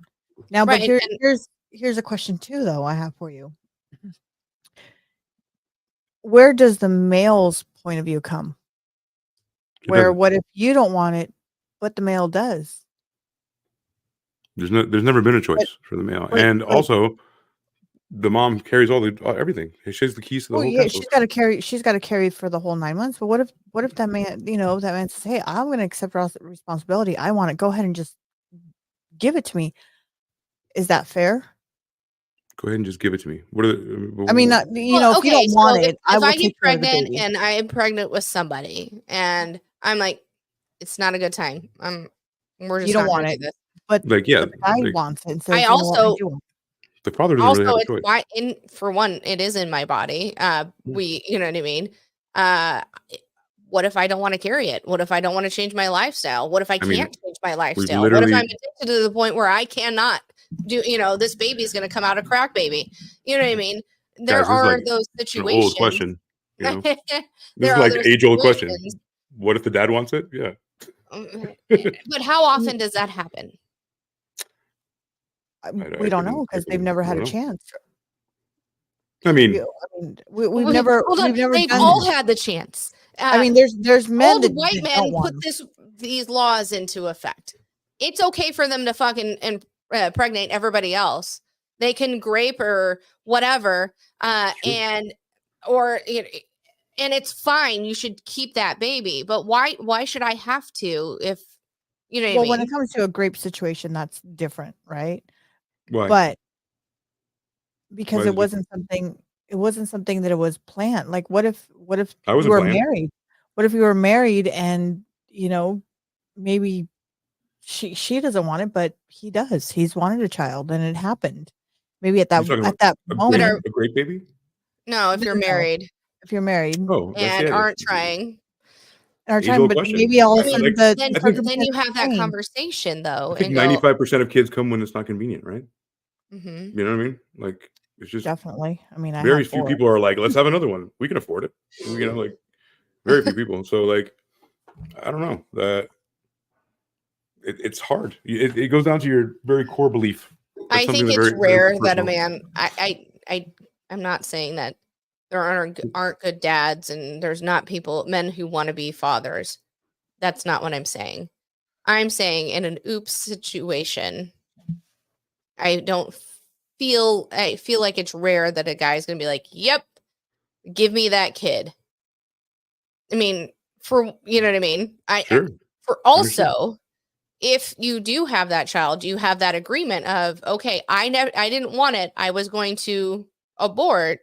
Now, but here's a question too, though. I have for you. Where does the male's point of view come? What if you don't want it, but the male does? There's never been a choice for the male, and also the mom carries everything. She has the keys to the whole castle. She's got to carry for the whole 9 months. But what if that man, that man says, "Hey, I'm going to accept responsibility. I want it. Go ahead and just give it to me." Is that fair? Go ahead and just give it to me. What are I mean, if you don't want it, if I get pregnant and I am pregnant with somebody, and I'm like, it's not a good time. We're just you don't want it. But the guy wants it. I also the father doesn't really have a choice. For one, it is in my body. You know what I mean? What if I don't want to carry it? What if I don't want to change my lifestyle? What if I can't change my lifestyle? What if I'm addicted to the point where I cannot do? This baby's going to come out a crack baby. You know what I mean? There are those situations. An old question. This is like an age-old question. What if the dad wants it? Yeah. But how often does that happen? We don't know because they've never had a chance. I mean, we've never. They've all had the chance. I mean, there's men that white men put these laws into effect. It's okay for them to fucking impregnate everybody else. They can grape or whatever, and it's fine. You should keep that baby. But why should I have to? If you know what I mean? When it comes to a grape situation, that's different, right? Why? But because it wasn't something that it was planned. Like, what if you were married? What if you were married and maybe she doesn't want it, but he does. He's wanted a child, and it happened. Maybe at that moment, a great baby. No, if you're married. If you're married, and aren't trying. But maybe all of a sudden then you have that conversation though. I think 95% of kids come when it's not convenient, right? Mm-hmm. You know what I mean? Like, it's just definitely. I mean, very few people are like, let's have another one. We can afford it. Like very few people. So like, I don't know that it's hard. It goes down to your very core belief. I think it's rare that a man. I'm not saying that there aren't good dads and there's not men who want to be fathers. That's not what I'm saying. I'm saying in an oops situation, I feel like it's rare that a guy's going to be like, yep, give me that kid. I mean, you know what I mean? If you do have that child, you have that agreement of, okay, I didn't want it. I was going to abort.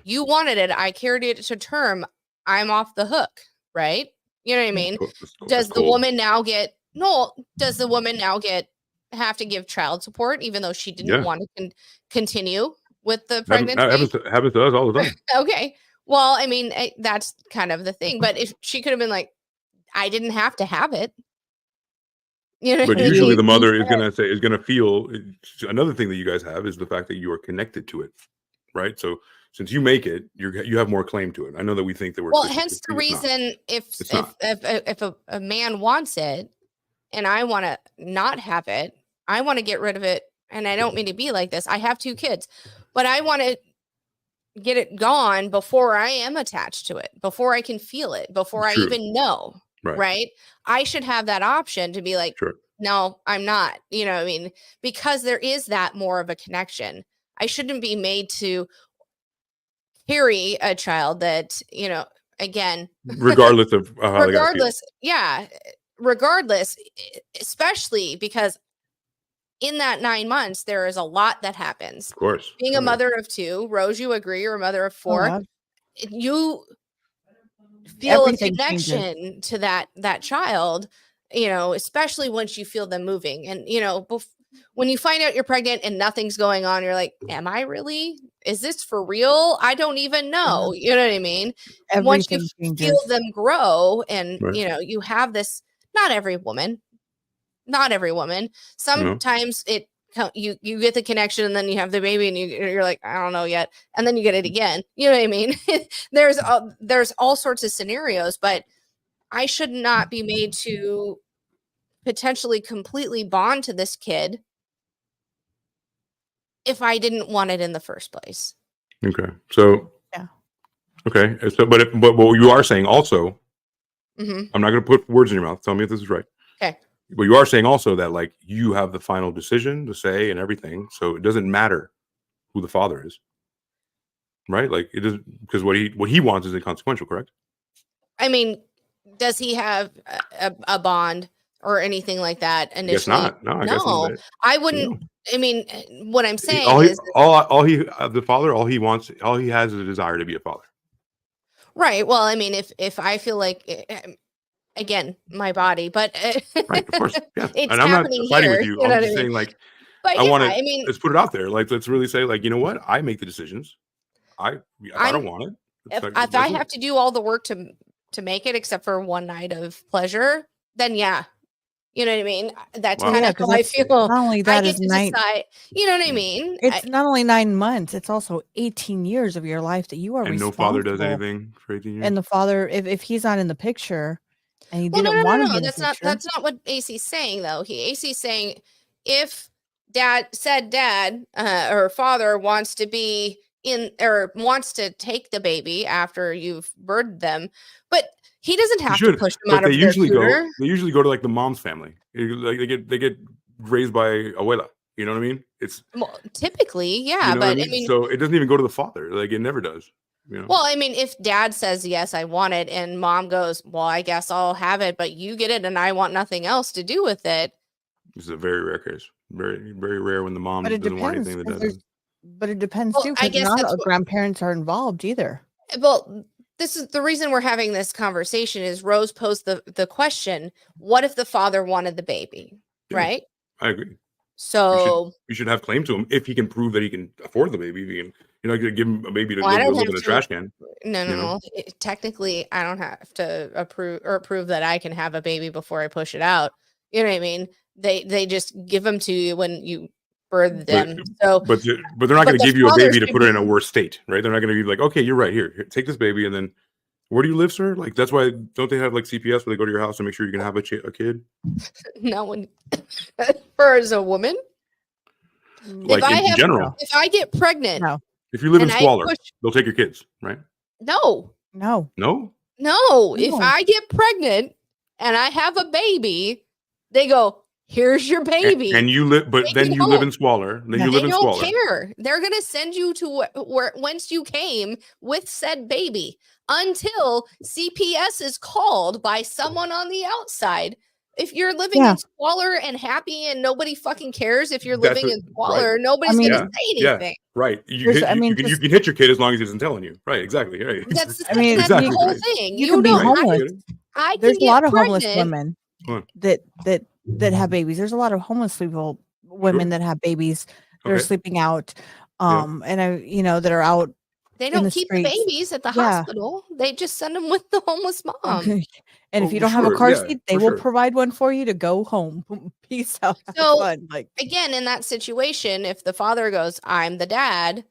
You wanted it. I carried it to term. I'm off the hook, right? You know what I mean? Does the woman now have to give child support even though she didn't want to continue with the pregnancy? Happens to us all the time. Okay. Well, I mean, that's kind of the thing. But if she could have been like, I didn't have to have it. But usually the mother is going to feel another thing that you guys have is the fact that you are connected to it, right? So since you make it, you have more claim to it. I know that we think that we're hence the reason if a man wants it and I want to not have it, I want to get rid of it. And I don't mean to be like this. I have 2 kids, but I want to get it gone before I am attached to it, before I can feel it, before I even know. Right. I should have that option to be like, no, I'm not, you know what I mean? Because there is that more of a connection. I shouldn't be made to carry a child that, again, regardless of regardless, especially because in that 9 months, there is a lot that happens. Of course. Being a mother of 2, Rose, you agree, you're a mother of 4. You feel Everything a connection to that child, especially once you feel them moving. And, when you find out you're pregnant and nothing's going on, you're like, am I really? Is this for real? I don't even know. You know what I mean? Once you feel them grow and, you have this, not every woman. Sometimes you get the connection and then you have the baby and you're like, I don't know yet. And then you get it again. You know what I mean? There's all sorts of scenarios, but I should not be made to potentially completely bond to this kid if I didn't want it in the first place. Okay. So, okay. So, but what you are saying also, I'm not going to put words in your mouth. Tell me if this is right. Okay. But you are saying also that like you have the final decision to say and everything. So it doesn't matter who the father is. Right? Like it is because what he wants is inconsequential, correct? I mean, does he have a bond or anything like that initially? Guess not. No, I guess not. I wouldn't. No. I mean, what I'm saying all is the father, all he has is a desire to be a father. Right. Well, I mean, if I feel like, again, my body, but right, of course, yeah. It's and I'm not fighting here, with you. I'm just saying, like, but I want to. Let's put it out there. Like, let's really say, like, you know what? I make the decisions. I don't want it. If I have to do all the work to make it, except for one night of pleasure, then yeah. You know what I mean? That's kind of how I feel. Not only that is decide, you know what I mean? It's not only 9 months, it's also 18 years of your life that you are responsible. And no father does anything for 18 years. And the father, if he's not in the picture and he didn't want to be in the picture. That's not what AC's saying, though. AC's saying if dad or father wants to be in or wants to take the baby after you've birthed them, but he doesn't have to push them out of their tutor. They usually go to like the mom's family. Like they get raised by abuela. You know what I mean? It's typically, yeah. But I mean, so it doesn't even go to the father. Like it never does. You know? Well, I mean, if dad says yes, I want it, and mom goes, well, I guess I'll have it, but you get it, and I want nothing else to do with it. This is a very rare case. Very, very rare when the mom doesn't want anything that doesn't. But it depends too, because not all grandparents are involved either. Well, this is the reason we're having this conversation is Rose posed the question, what if the father wanted the baby? Yeah, right? I agree. So you should have claim to him if he can prove that he can afford the baby. You're not going to give him a baby to live in a trash can. No. Technically, I don't have to approve that I can have a baby before I push it out. You know what I mean? They just give them to you when you birth them. But they're not going to give you a baby to put it in a worse state, right? They're not going to be like, okay, you're right, here, take this baby, and then where do you live, sir? Like that's why don't they have like CPS where they go to your house to make sure you can have a kid? No, when for as a woman, like in general, if I get pregnant, if you live in squalor, they'll take your kids, right? No. If I get pregnant and I have a baby, they go, here's your baby. And you live, but then you live in squalor. Then you live in squalor. They don't care. They're going to send you to whence you came with said baby until CPS is called by someone on the outside. If you're living in squalor and happy and nobody fucking cares if you're living in squalor, nobody's going to say anything. Right. You can hit your kid as long as he isn't telling you. Right. Exactly. Right. That's the whole thing. You can be homeless. There's a lot of homeless women that have babies. There's a lot of homeless women that have babies that are sleeping out. And that are out. They don't keep the babies at the hospital. They just send them with the homeless mom. Okay. And if you don't have a car seat, they will provide one for you to go home. Peace out. So again, in that situation, if the father goes, I'm the dad,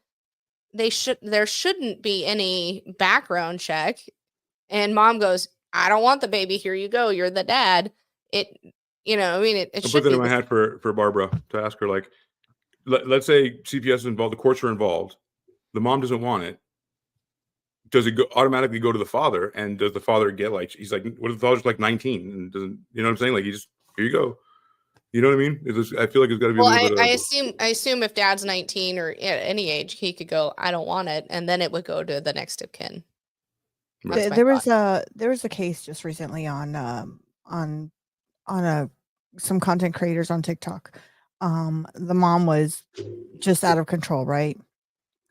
there shouldn't be any background check. And mom goes, I don't want the baby. Here you go. You're the dad. It should I put that in my hat for Barbara to ask her, like, let's say CPS is involved, the courts are involved. The mom doesn't want it. Does it automatically go to the father? And does the father get he's like, what if the father's like 19 and doesn't, you know what I'm saying? Like, he just, here you go. You know what I mean? I feel like it's got to be a little bit I assume if dad's 19 or at any age, he could go, I don't want it. And then it would go to the next of kin. Right. There was a case just recently on some content creators on TikTok. the mom was just out of control, right?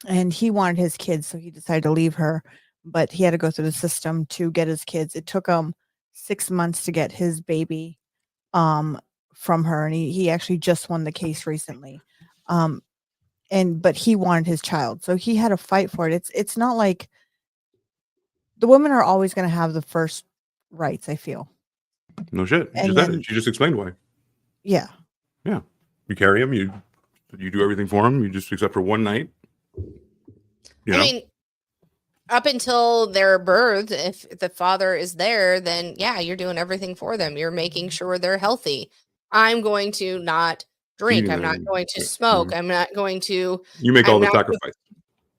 And he wanted his kids, so he decided to leave her, but he had to go through the system to get his kids. It took him 6 months to get his baby from her, and he actually just won the case recently. But he wanted his child, so he had to fight for it. It's not like the women are always going to have the first rights, I feel. No shit. She just explained why. Yeah. Yeah. You carry him, you do everything for him, you just except for one night. I mean, up until their birth, if the father is there, then yeah, you're doing everything for them. You're making sure they're healthy. I'm going to not drink. I'm not going to smoke. I'm not going to. You make all the sacrifice.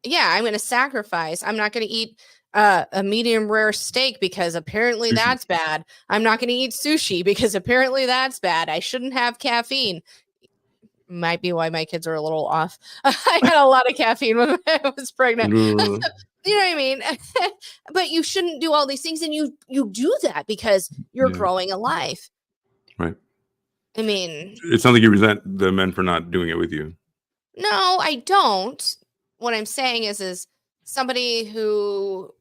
I'm going to sacrifice. I'm not going to eat a medium rare steak because apparently that's bad. I'm not going to eat sushi because apparently that's bad. I shouldn't have caffeine. Might be why my kids are a little off. I had a lot of caffeine when I was pregnant. You know what I mean? But you shouldn't do all these things, and you do that because you're growing a life. Right. I mean, it sounds like you resent the men for not doing it with you. No, I don't. What I'm saying is somebody who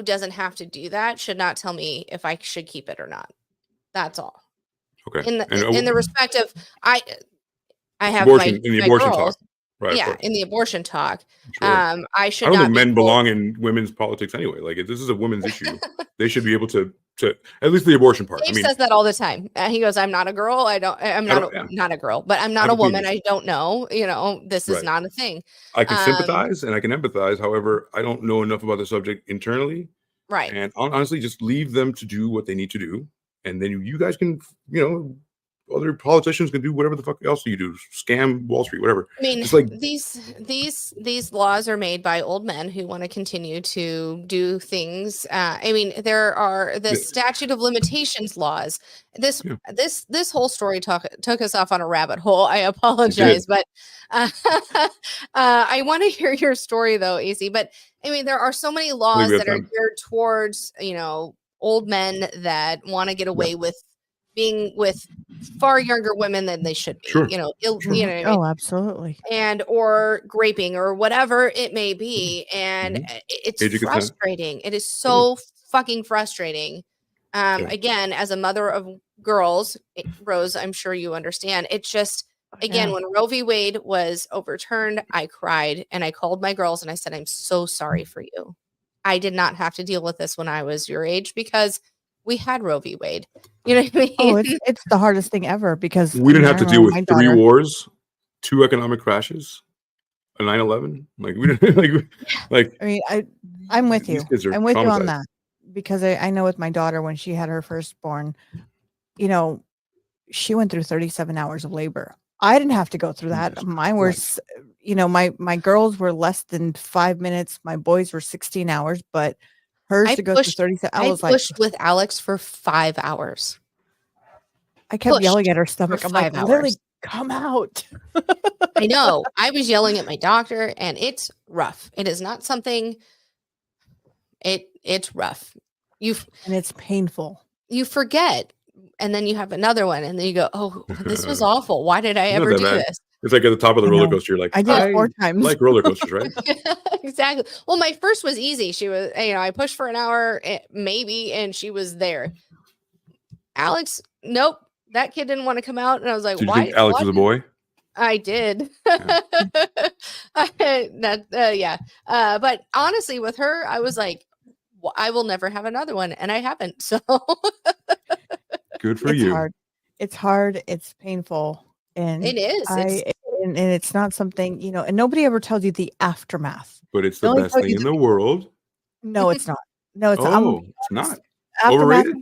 doesn't have to do that should not tell me if I should keep it or not. That's all. Okay. In the respect of I have abortion, my in the abortion girls, talk. Right. Yeah, in the abortion talk. Sure. I should I don't not think be men told, belong in women's politics anyway. Like, if this is a women's issue, they should be able to at least the abortion part. Dave says that all the time. He goes, "I'm not a girl. I'm not a girl, but I'm not a woman. I don't know. This is not a thing." I can sympathize and I can empathize. However, I don't know enough about the subject internally. Right. And honestly, just leave them to do what they need to do, and then you guys can, other politicians can do whatever the fuck else you do, scam Wall Street, whatever. I mean, it's like these laws are made by old men who want to continue to do things. I mean, there are the statute of limitations laws. This whole story took us off on a rabbit hole. I apologize, but I want to hear your story though, AC. But I mean, there are so many laws that are geared towards old men that want to get away with being with far younger women than they should be. Sure. You know what I mean? Oh, absolutely. And or graping or whatever it may be, and it's frustrating. It is so fucking frustrating. Again, as a mother of girls, Rose, I'm sure you understand. It's just when Roe v. Wade was overturned, I cried and I called my girls and I said, "I'm so sorry for you. I did not have to deal with this when I was your age because we had Roe v. Wade." You know what I mean? Oh, it's the hardest thing ever because we didn't have to deal with 3 wars, 2 economic crashes, a 9/11. Like we didn't like. I mean, I'm with you. I'm with you on that because I know with my daughter when she had her firstborn, she went through 37 hours of labor. I didn't have to go through that. Mine were, my girls were less than 5 minutes. My boys were 16 hours, but hers to go through 37. I pushed with Alex for 5 hours. I kept yelling at her stomach. I'm like, literally, come out. I know. I was yelling at my doctor, and it's rough. It is not something. It's rough. And it's painful. You forget. And then you have another one, and then you go, "Oh, this was awful. Why did I ever do this?" It's like at the top of the roller coaster. You're like, I did it 4 times. Like roller coasters, right? Exactly. Well, my first was easy. She was, I pushed for an hour, maybe, and she was there. Alex, nope, that kid didn't want to come out, and I was like, Did "Why?" You think Alex was a boy? I did. Yeah. But honestly, with her, I was like, I will never have another one, and I haven't. So. Good for you. Hard. It's hard. It's painful. And it is. And it's not something, and nobody ever tells you the aftermath. But it's the best thing in the world. No, it's not. No, it's it's not. Aftermath, Overrated?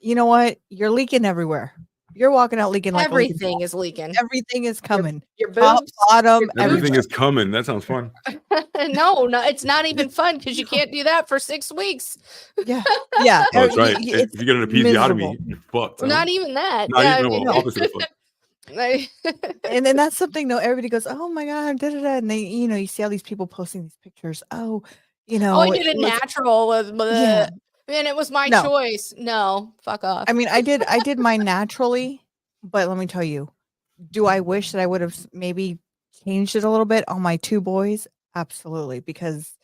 You know what? You're leaking everywhere. You're walking out leaking like everything is leaking. Everything is coming. Your boobs, bottom, everything is coming. That sounds fun. No, it's not even fun because you can't do that for 6 weeks. Yeah. Oh, that's right. If you get an episiotomy, you're fucked. Not even that. Not even opposite of fun. And then that's something though. Everybody goes, "Oh my god," and they, you see all these people posting these pictures. Oh, I did it natural with, and it was my choice. No, fuck off. I mean, I did mine naturally, But let me tell you, do I wish that I would have maybe changed it a little bit on my 2 boys? Absolutely, because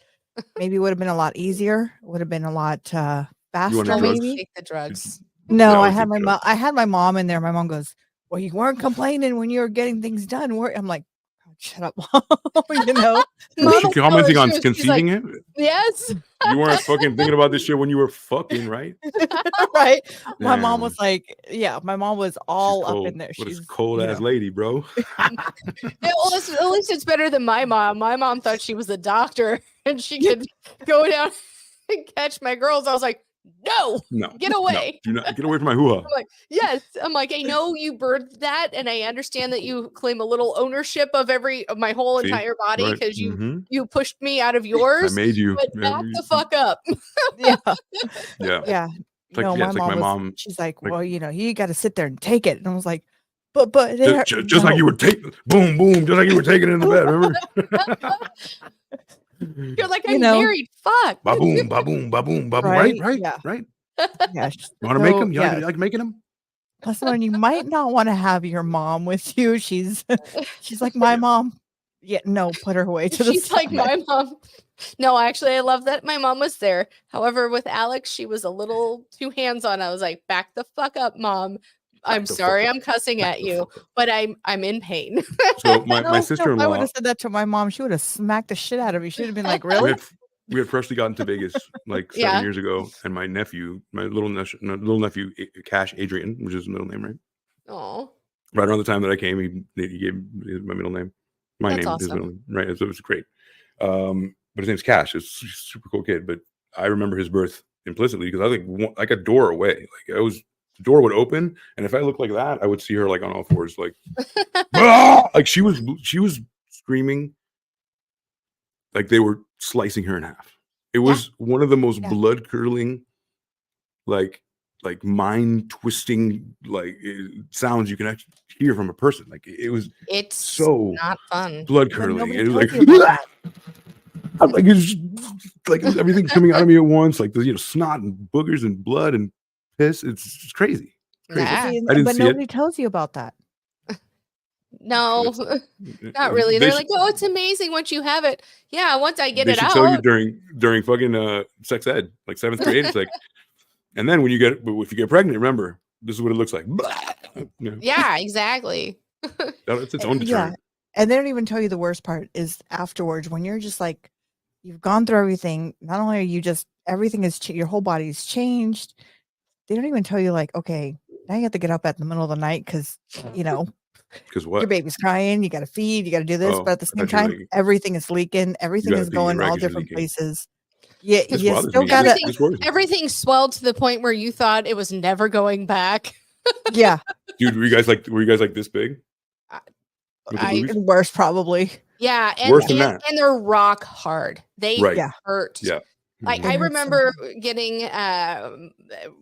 maybe it would have been a lot easier. Would have been a lot You wanted faster, drugs? maybe. Take the drugs. No, Yeah, I I would had take my drugs. I had my mom in there. My mom goes, "Well, you weren't complaining when you were getting things done." I'm like, "God, shut up, mom." You know? Was she Mama commenting on she's like, conceiving it? yes. You weren't fucking thinking about this shit when you were fucking, right? Right. My mom Damn. was like, yeah, my mom was She's all up cold. in there. What a She's, cold you ass know. lady, bro. Yeah, well, at least it's better than my mom. My mom thought she was a doctor and she could go down and catch my girls. I was like, no, No. get away. No, do not get away from my hoo-ha. I'm like, yes. I'm like, I know you birthed that, and I understand that you claim a little ownership of my whole See? entire body Right. because Mhm. you pushed me out of I yours. made you. But Yeah, back the fuck up. Yeah. yeah. Yeah. It's like, No, yeah, my it's like mom my was, mom. she's like, like- well, you know, you got to sit there and take it. And I was like, but they Just like you were taking, boom, boom, just like you were taking it in the bed, remember? You're like, You I'm know. married. Fuck. Ba boom, ba boom, ba boom, ba boom. Right, Right? Yeah. right. Yeah. You want to make them? You Yeah. like making them? Plus, when you might not want to have your mom with you. She's like my mom. Yeah, no, put her away to the She's side. like my mom. No, actually, I love that my mom was there. However, with Alex, she was a little too hands-on. I was like, back the fuck up, mom. I'm sorry I'm cussing at you, but I'm in pain. So my No, if I would sister-in-law, have said that to my mom, she would have smacked the shit out of me. She would have been like, we really? had freshly gotten to Vegas like 7 years ago, and my nephew, my little nephew, Cash Adrian, which is his middle name, right? Oh, Right around the time that I came, he gave my middle name, That's his awesome. middle name, right? So it was great. But his name's Cash. It's a super cool kid. But I remember his birth implicitly because I was like a door away. Like the door would open, and if I looked like that, I would see her like on all fours, like "Ah!" Like she was screaming, like they were slicing her in half. It was one of the most blood curdling, like mind twisting, sounds you can actually hear from a person. Like it's so not fun. blood curdling. It was like like, like it's like everything's coming out of me at once, like the snot and boogers and blood and piss. It's crazy. Crazy. Yeah. See, I didn't but see nobody it. tells you about that. No, not really. They They're should- like, oh, it's amazing once you have it. Yeah, once I get They it should tell you out. during fucking sex ed, like 7th grade. It's like, and then if you get pregnant, remember this is what it looks like. Yeah, exactly. It's its own deterrent. Yeah. And they don't even tell you the worst part is afterwards when you're just like, you've gone through everything. Not only are you just, everything is, your whole body's changed. They don't even tell you like, okay, now you have to get up at the middle of the night because, Because what? your baby's crying, you got to feed, you got to do this. Oh, but at the I same thought you were time, like, everything is leaking. Everything gotta is pee, going right, all 'cause you're different leaking. places. Yeah, This you bothers still me. got to, This worries me. Everything swelled to the point where you thought it was never going back. yeah. Dude, were you guys like this big? With the boobies? Worse probably. Yeah, and Worse than that. and they're rock hard. They Right. hurt. Yeah. Like Mhm. I remember getting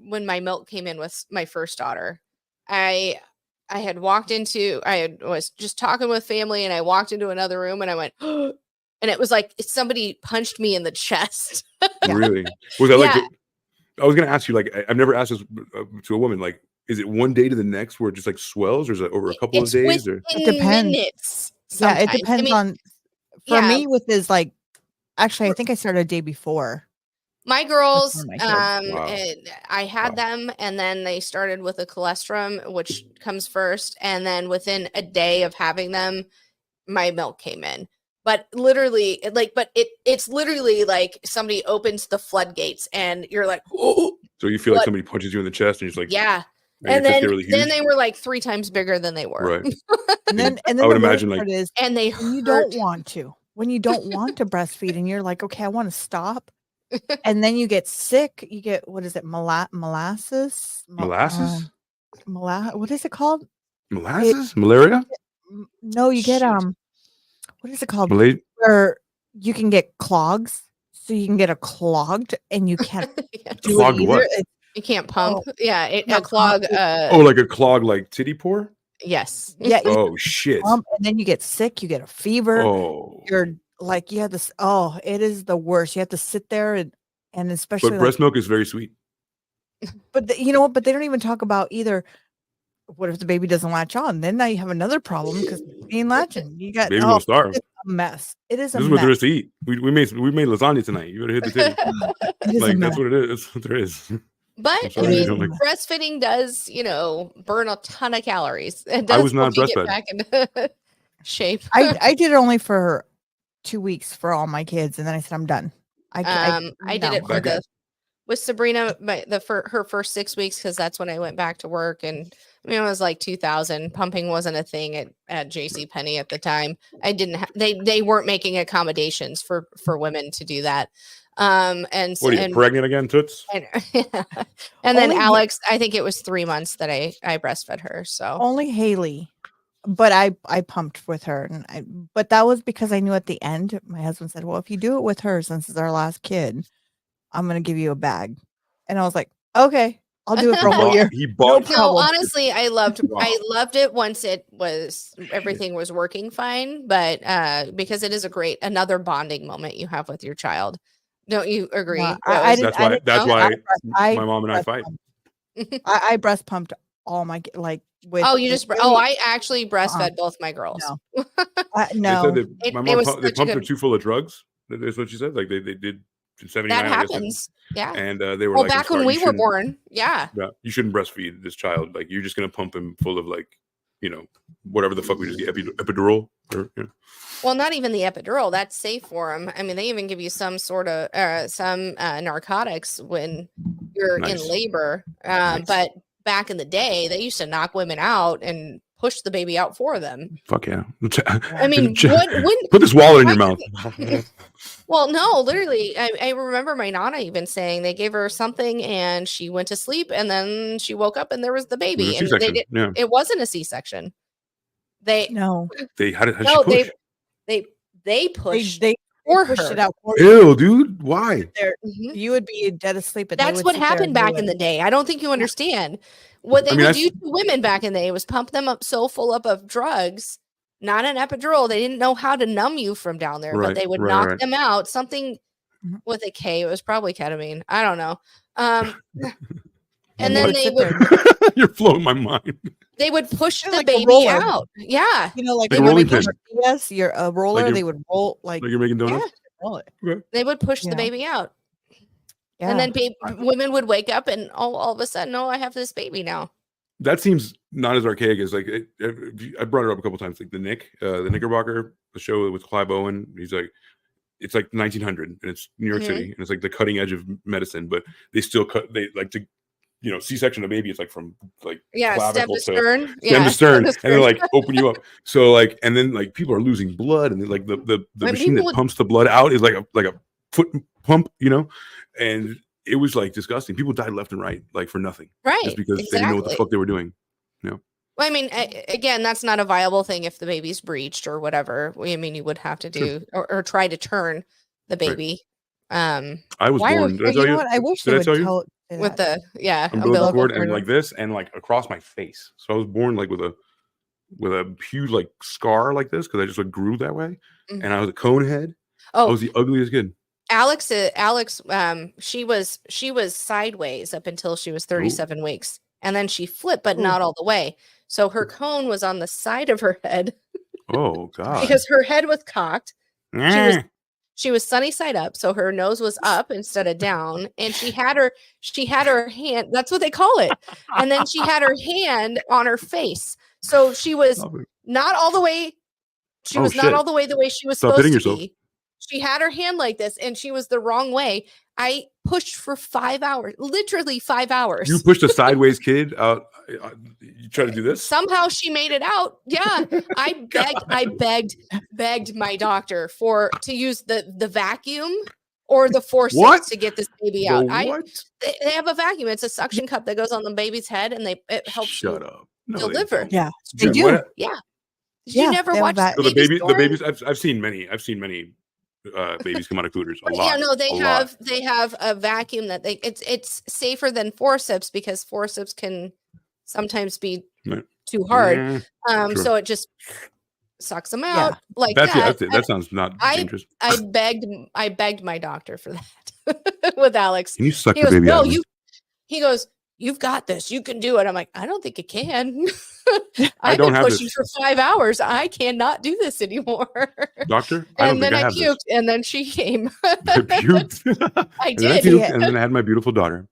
when my milk came in with my first daughter. I had was just talking with family and I walked into another room and I went and it was like somebody punched me in the chest. Really? Was that Yeah. like? I was gonna ask you. Like, I've never asked this to a woman. Like, is it one day to the next where it just like swells, or is it over a couple of It's days? Or It depends. Minutes. Yeah, it sometimes. depends on. For me, with his like, actually, I think I started a day before. My girls, my kids. Wow. I had them, and then they started with a colostrum, which comes first, and then within a day of having them, my milk came in. But literally, it's literally like somebody opens the floodgates, and you're like, oh, so you feel like somebody punches you in the chest, and you're just like, yeah. and And your tits get really then huge? they were like 3 times bigger than they were. Right. And then I would the worst imagine, like- part is, And they when you hurt. don't want to, when you don't want to breastfeed, and you're like, okay, I want to stop, and then you get sick. You get, what is it, molasses? Molasses? What is it called? Molasses? Malaria? No, you get Shit. what is it called? Malay? Where you can get clogs, so you can get a clogged, and you can't do Clogged it either. what? It's- You can't pump. Yeah, a Not clog. pump, Like a clog, like titty pour? Yes. yeah, you Oh shit! pump, and then you get sick. You get a fever. Oh, You're like, you have this. Oh, it is the worst. You have to sit there and especially but like, breast milk is very sweet. but you know what? But they don't even talk about either. what if the baby doesn't latch on? Then now you have another problem because he ain't latching. You got Baby won't starve. it's a mess. It is a This is what there mess. is to eat. We made lasagna tonight. You better hit the table. It is a Like mess. that's what it is. That's what there is. I'm But I sorry, you mean, don't like- breastfeeding does, burn a ton of calories. It I does was not help you get breastfed. back into shape. I did it only for 2 weeks for all my kids, and then I said I'm done. I did it for Okay. with Sabrina her first 6 weeks because that's when I went back to work, and I mean it was like 2000. Pumping wasn't a thing at JCPenney at the time. I didn't they weren't making accommodations for women to do that. And so, What are you pregnant again, Toots? and then Only- Alex, I think it was 3 months that I breastfed her. So Only Haley, but I pumped with her, but that was because I knew at the end my husband said, "Well, if you do it with her, since it's our last kid, I'm gonna give you a bag," and I was like, "Okay, I'll do it for a whole year." He bought. no, problem. honestly, I loved it once everything was working fine, but because it is another bonding moment you have with your child. Don't you agree? No, That I was- didn't- That's why I my mom and I breast fight. pumped. I breast pumped all my with. Oh, you just with I actually breastfed both my girls. no, They no. said that my It mom was they such a pumped her good- too full of drugs. That's what she said. Like they did in '79. That I guess, happens. Yeah. and they were Well, like, back "I'm when sorry, we you were shouldn't- born, yeah. Yeah, you shouldn't breastfeed this child. Like you're just gonna pump him full of like, whatever the fuck we just get epidural. Or, Well, not even the epidural. That's safe for them. I mean, they even give you some sort of narcotics when you're in Nice. labor. Nice. But back in the day, they used to knock women out and push the baby out for them. Fuck yeah. I mean, put this wallet in your mouth. Well, no, literally. I remember my Nana even saying they gave her something and she went to sleep and then she woke up and there was the baby. And it wasn't a C-section. No, How did she No, push? they pushed they for pushed her. it out for you. Ew, dude. Why? Mhm. You would be dead asleep. And they That's would what sit there happened and do back it. in the day. I don't think you understand. What they I mean, would do to women back in the day was pump them up so full up of drugs, not an epidural. They didn't know how to numb you from down there, but they would knock them out. Something with a K. It was probably ketamine. I don't know. And then they would You're blowing my mind. they would push the like a baby roller. out. Yeah. Like Like they a would rolling make pin. yes, you're a roller. you're- They would roll like Like you're making donuts? roll it. They would push Yeah. the baby out. Yeah. And then women would wake up and all of a sudden, I have this baby now. That seems not as archaic as like I brought it up a couple times. Like the Knickerbocker, the show with Clive Owen. He's like, it's like 1900 and it's New York City and it's like the cutting edge of medicine, but they still they like to C-section a baby. It's like from like Stem to stern. Stem to stern, and then like open you up. So like, and then like people are losing blood, and then, like the machine that pumps the blood out is like a foot pump, and it was like disgusting. People died left and right, like for nothing, Right? just because they didn't know what the fuck they were doing. Well, I mean, again, that's not a viable thing if the baby's breached or whatever. I mean, you would have to do or try to turn the baby. I was Why born. Did I you tell know you? what? I wish Did they I would tell you? tell with that. the umbilical cord and like this and like across my face. So I was born like with a huge like scar like this because I just like grew that way, and I was a cone head. I was the ugliest kid. Alex, she was sideways up until she was 37 weeks, and then she flipped, but not all the way. So her cone was on the side of her head. Oh God! Because her head was cocked. She was sunny side up, so her nose was up instead of down, and she had her hand. That's what they call it. And then she had her hand on her face, so she was not all the way. She was not all the way the way she was supposed to be. She had her hand like this, and she was the wrong way. I pushed for 5 hours, literally 5 hours. You pushed a sideways kid out. You try to do this. Somehow she made it out. Yeah, I begged my doctor to use the vacuum or the forceps to get this baby out. They have a vacuum. It's a suction cup that goes on the baby's head, and it helps. Shut up. No, deliver. Yeah, they do. Yeah. Did you never watch so the babies? I've seen many babies come out of cooters. A lot. Yeah, no, they have a vacuum that it's safer than forceps because forceps can sometimes be too hard. So it just sucks them out like that. That sounds not dangerous. I begged my doctor for that with Alex. Can you suck the baby out? He goes, you've got this. You can do it. I'm like, I don't think it can. I I've don't been have pushing this. for 5 hours. I cannot do this anymore. Doctor, I don't And think then I I have this. puked, and then she came. I puked. I And then I did. puked, and then I had my beautiful daughter.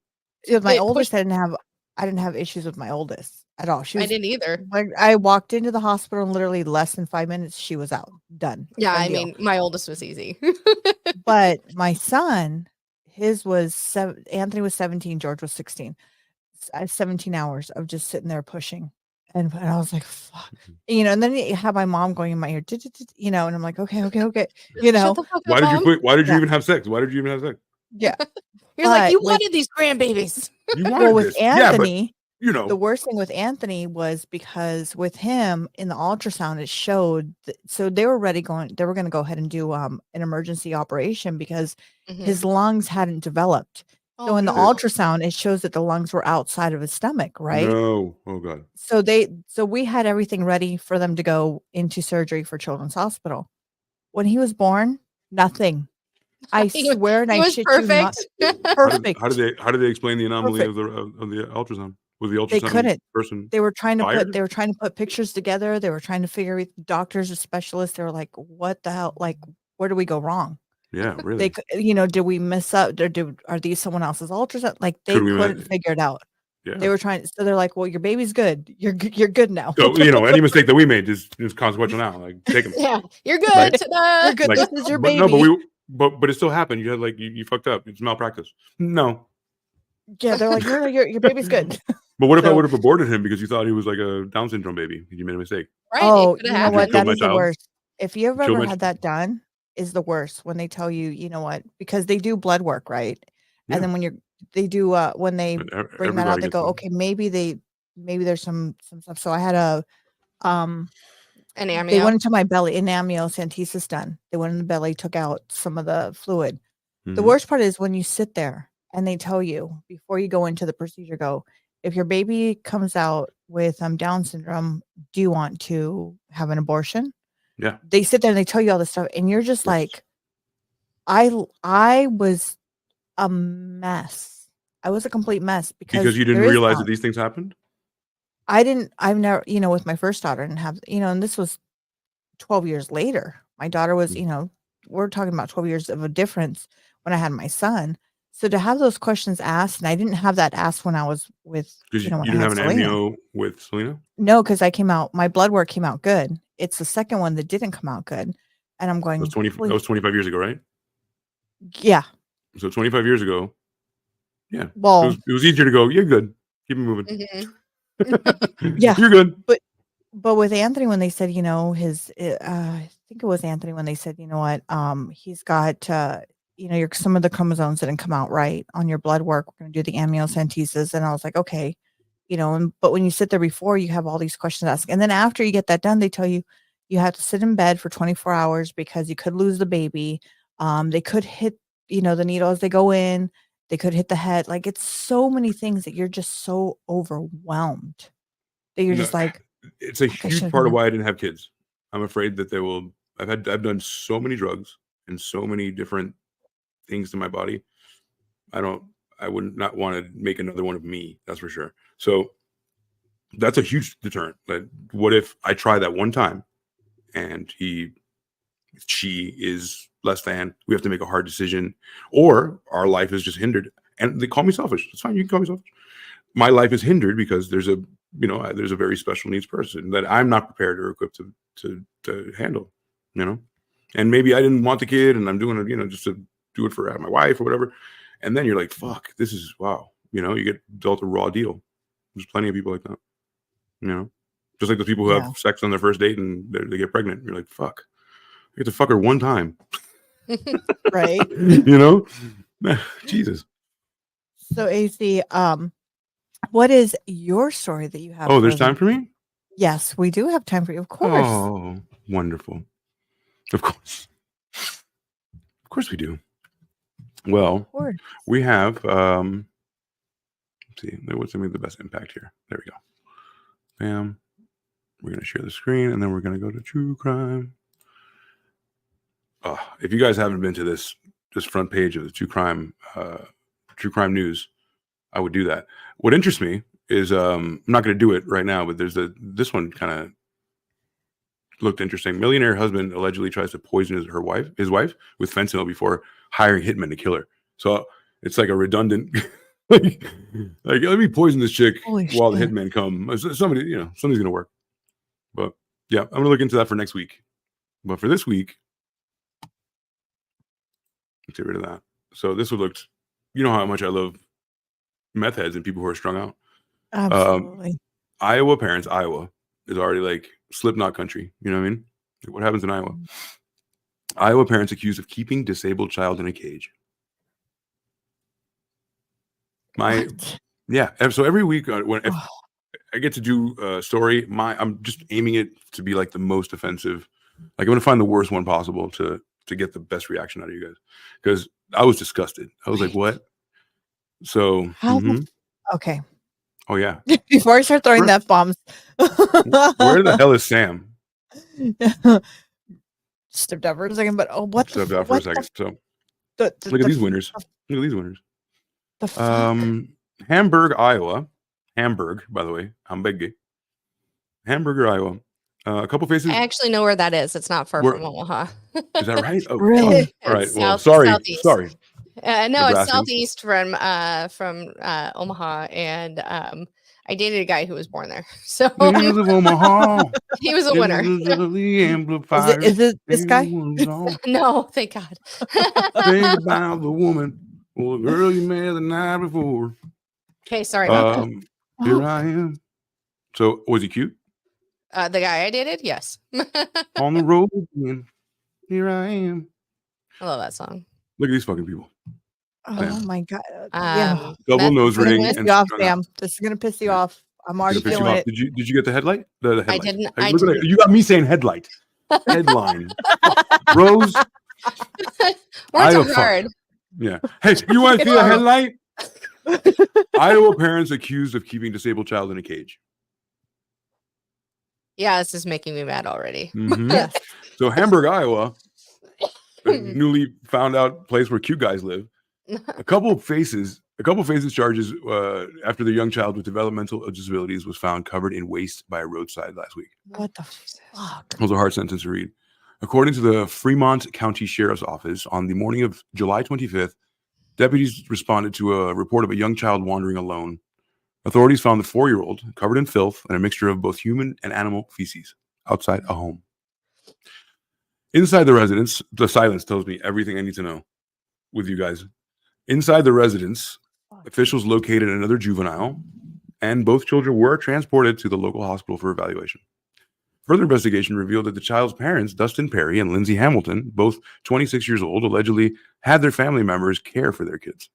With my It oldest, pushed- I didn't have issues with my oldest at all. She I was didn't either. like, I walked into the hospital and literally less than 5 minutes, she was out. Done. Yeah, Done I deal. mean, my oldest was easy. But my son, his was Anthony was 17, George was 16. 17 hours of just sitting there pushing. And I was like, fuck. You know, and then you have my mom going in my ear, you know, and I'm like, okay. You Shut know, the fuck up, Why did Mom. you even have sex? Why did you even have sex? yeah. You're like, you But with- wanted these grandbabies. You wanted Well, with this. Yeah, but Anthony, you know, the worst thing with Anthony was because with him in the ultrasound, it showed so they were going to go ahead and do an emergency operation because his lungs hadn't developed. So Oh, in the no. ultrasound, it shows that the lungs were outside of his stomach, right? no. Oh God. So we had everything ready for them to go into surgery for Children's Hospital. When he was born, nothing. I swear, and He I was shit you not, perfect. perfect. How did they explain the anomaly Perfect. of the ultrasound? Was the ultrasound They couldn't. person? They were trying to fired? put pictures together. They were trying to figure it. Doctors or specialists, they were like, "What the hell? Like, where do we go wrong?" Yeah, really. Did we miss up? Are these someone else's ultrasound? Like they Could we couldn't figure it out. Yeah. They were trying. So they're like, "Well, your baby's good. You're good now." So, you know, any mistake that we made is consequential now. Like, take them. Yeah, you're good. Right. Ta-da. You're good. Like, This is your but baby. no, but it still happened. You had like you fucked up. It's malpractice. No. Yeah, they're like, no, your baby's good. But what if I So- would have aborted him because you thought he was like a Down syndrome baby? You made a mistake. Right. Oh, it could you have know happened. what? You killed That my is the child? worst. If you have Killed ever my had that done, is the worst when they tell you, you know what? Because they do blood work, right? Yeah. And then when they bring that out, Everybody they gets go, one. okay, maybe there's some stuff. So I had An they amnio. went into my belly, an amniocentesis done. They went in the belly, took out some of the fluid. The Mhm. worst part is when you sit there and they tell you before you go into the procedure, if your baby comes out with Down syndrome, do you want to have an abortion? Yeah. They sit there and they tell you all this stuff, and you're just like, I was a mess. I was a complete mess Because you didn't there is realize not. that these things happened? I've never, with my first daughter, I didn't have, and this was 12 years later. My daughter was, we're talking about 12 years of a difference when I had my son. So to have those questions asked, and I didn't have that asked when I was with, Because you when I didn't had have an Selena. amnio with Selena? No, because my blood work came out good. It's the second one that didn't come out good. And I'm going, That was 25 years ago, right? yeah. So 25 years ago. Yeah. Well, it was easier to go, you're good. Keep it moving. Mhm. Yeah. You're good. But with Anthony, when they said, I think it was Anthony when they said, you know what, he's got, some of the chromosomes didn't come out right on your blood work. We're going to do the amniocentesis. And I was like, okay, but when you sit there before, you have all these questions asked. And then after you get that done, they tell you, you have to sit in bed for 24 hours because you could lose the baby. They could hit, the needle as they go in. They could hit the head. Like, it's so many things that you're just so overwhelmed that you're just like, it's a fuck, I huge should've part of known. why I didn't have kids. I'm afraid that I've done so many drugs and so many different things to my body. I would not want to make another one of me. That's for sure. So that's a huge deterrent. Like, what if I try that one time and she is less than, we have to make a hard decision, or our life is just hindered. And they call me selfish. It's fine. You can call me selfish. My life is hindered because there's a very special needs person that I'm not prepared or equipped to handle, and maybe I didn't want the kid and I'm doing it, just to do it for my wife or whatever. And then you're like, fuck, this is, wow. You get dealt a raw deal. There's plenty of people like that, just like the people who have sex on their first date and they get pregnant. You're like, fuck, I get to fuck her one time. right. Jesus. So AC, what is your story that you have? Oh, there's time for me? Yes, we do have time for you. Of course. Oh, wonderful. Of course. Of course we do. Well, we have, let's see, what's going to be the best impact here? There we go. Bam. We're going to share the screen and then we're going to go to true crime. If you guys haven't been to this front page of the true crime news, I would do that. What interests me is I'm not going to do it right now, but this one kind of looked interesting. Millionaire husband allegedly tries to poison his wife with fentanyl before hiring hitmen to kill her. So it's like a redundant, like let me poison this chick while the hitmen come. Somebody's going to work. But yeah, I'm going to look into that for next week. But for this week, let's get rid of that. So this would look, you know how much I love meth heads and people who are strung out. Absolutely. Iowa is already like Slipknot country. You know what I mean? Like, what happens in Iowa? Iowa parents accused of keeping disabled child in a cage. So every week if I get to do a story, I'm just aiming it to be like the most offensive. Like I'm going to find the worst one possible to get the best reaction out of you guys, because I was disgusted. I was like, what? So okay. Oh yeah. Before I start throwing F-bombs. Where the hell is Sam? Stepped out for a second, but stepped out for a second. So look at these winners. Look at these winners. Hamburg, Iowa. Hamburg, by the way. Hamburger, Iowa. A couple faces. I actually know where that is. It's not far from Omaha. Is that right? Oh, really? All right. Well, sorry. No, it's southeast from Omaha, and I dated a guy who was born there. So he was Omaha. He was a winner. Is it this guy? No, thank God. Think about the woman or the girl you met the night before. Okay, sorry about that. Here I am. So was he cute? The guy I dated, yes. On the road again. Here I am. I love that song. Look at these fucking people. Oh my God. Yeah. Double nose ring. Piss you off, Sam. This is gonna piss you off. I'm already feeling it. Did you get the headlight? The headlight. I didn't. Hey, look at you got me saying headlight. Headline. Rose. Words are hard. Yeah. Hey, you want to see a headlight? Iowa parents accused of keeping disabled child in a cage. Yeah, this is making me mad already. Yes. So Hamburg, Iowa, a newly found out place where cute guys live. A couple of faces charges after the young child with developmental disabilities was found covered in waste by a roadside last week. What the fuck? It was a hard sentence to read. According to the Fremont County Sheriff's Office, on the morning of July 25th, deputies responded to a report of a young child wandering alone. Authorities found the 4-year-old covered in filth and a mixture of both human and animal feces outside a home. Inside the residence, the silence tells me everything I need to know with you guys. Inside the residence, officials located another juvenile, and both children were transported to the local hospital for evaluation. Further investigation revealed that the child's parents, Dustin Perry and Lindsay Hamilton, both 26 years old, allegedly had their family members care for their kids,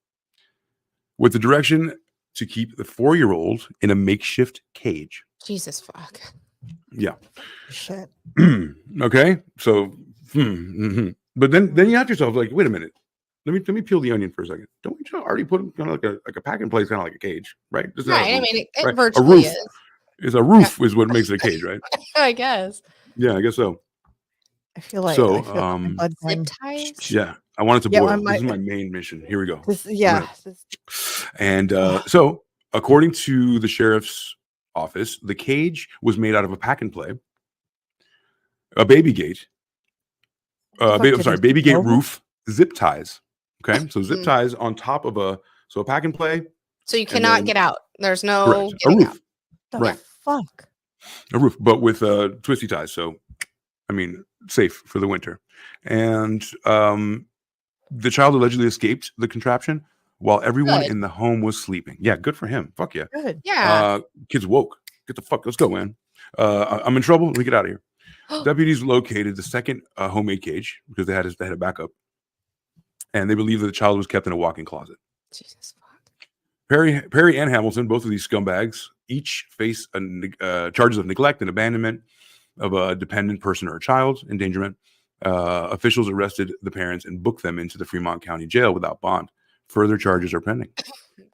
with the direction to keep the 4-year-old in a makeshift cage. Jesus fuck. Yeah. Shit. Okay. So, but then you ask yourself, like, wait a minute. Let me peel the onion for a second. Don't we already put them kind of like a pack and place, kind of like a cage, right? Right. I mean, it right? virtually is a roof is what makes it a cage, right? I guess. Yeah, I guess so. I feel like so. Zip ties. Yeah, I wanted to boil. This is my main mission. Here we go. And so, according to the sheriff's office, the cage was made out of a pack and play, a baby gate. Baby gate roof, zip ties. Okay, so zip ties on top of a pack and play. So you cannot get out. There's no a roof. Out. Right. Fuck. A roof, but with twisty ties. So, I mean, safe for the winter. And the child allegedly escaped the contraption while everyone in the home was sleeping. Yeah, good for him. Fuck yeah. Good. Yeah. Kids woke. Get the fuck. Let's go, man. I'm in trouble. Let me get out of here. Deputies located the second homemade cage because they had a backup, and they believe that the child was kept in a walk-in closet. Jesus fuck. Perry and Hamilton, both of these scumbags, each face charges of neglect and abandonment of a dependent person or a child, endangerment. Officials arrested the parents and booked them into the Fremont County Jail without bond. Further charges are pending.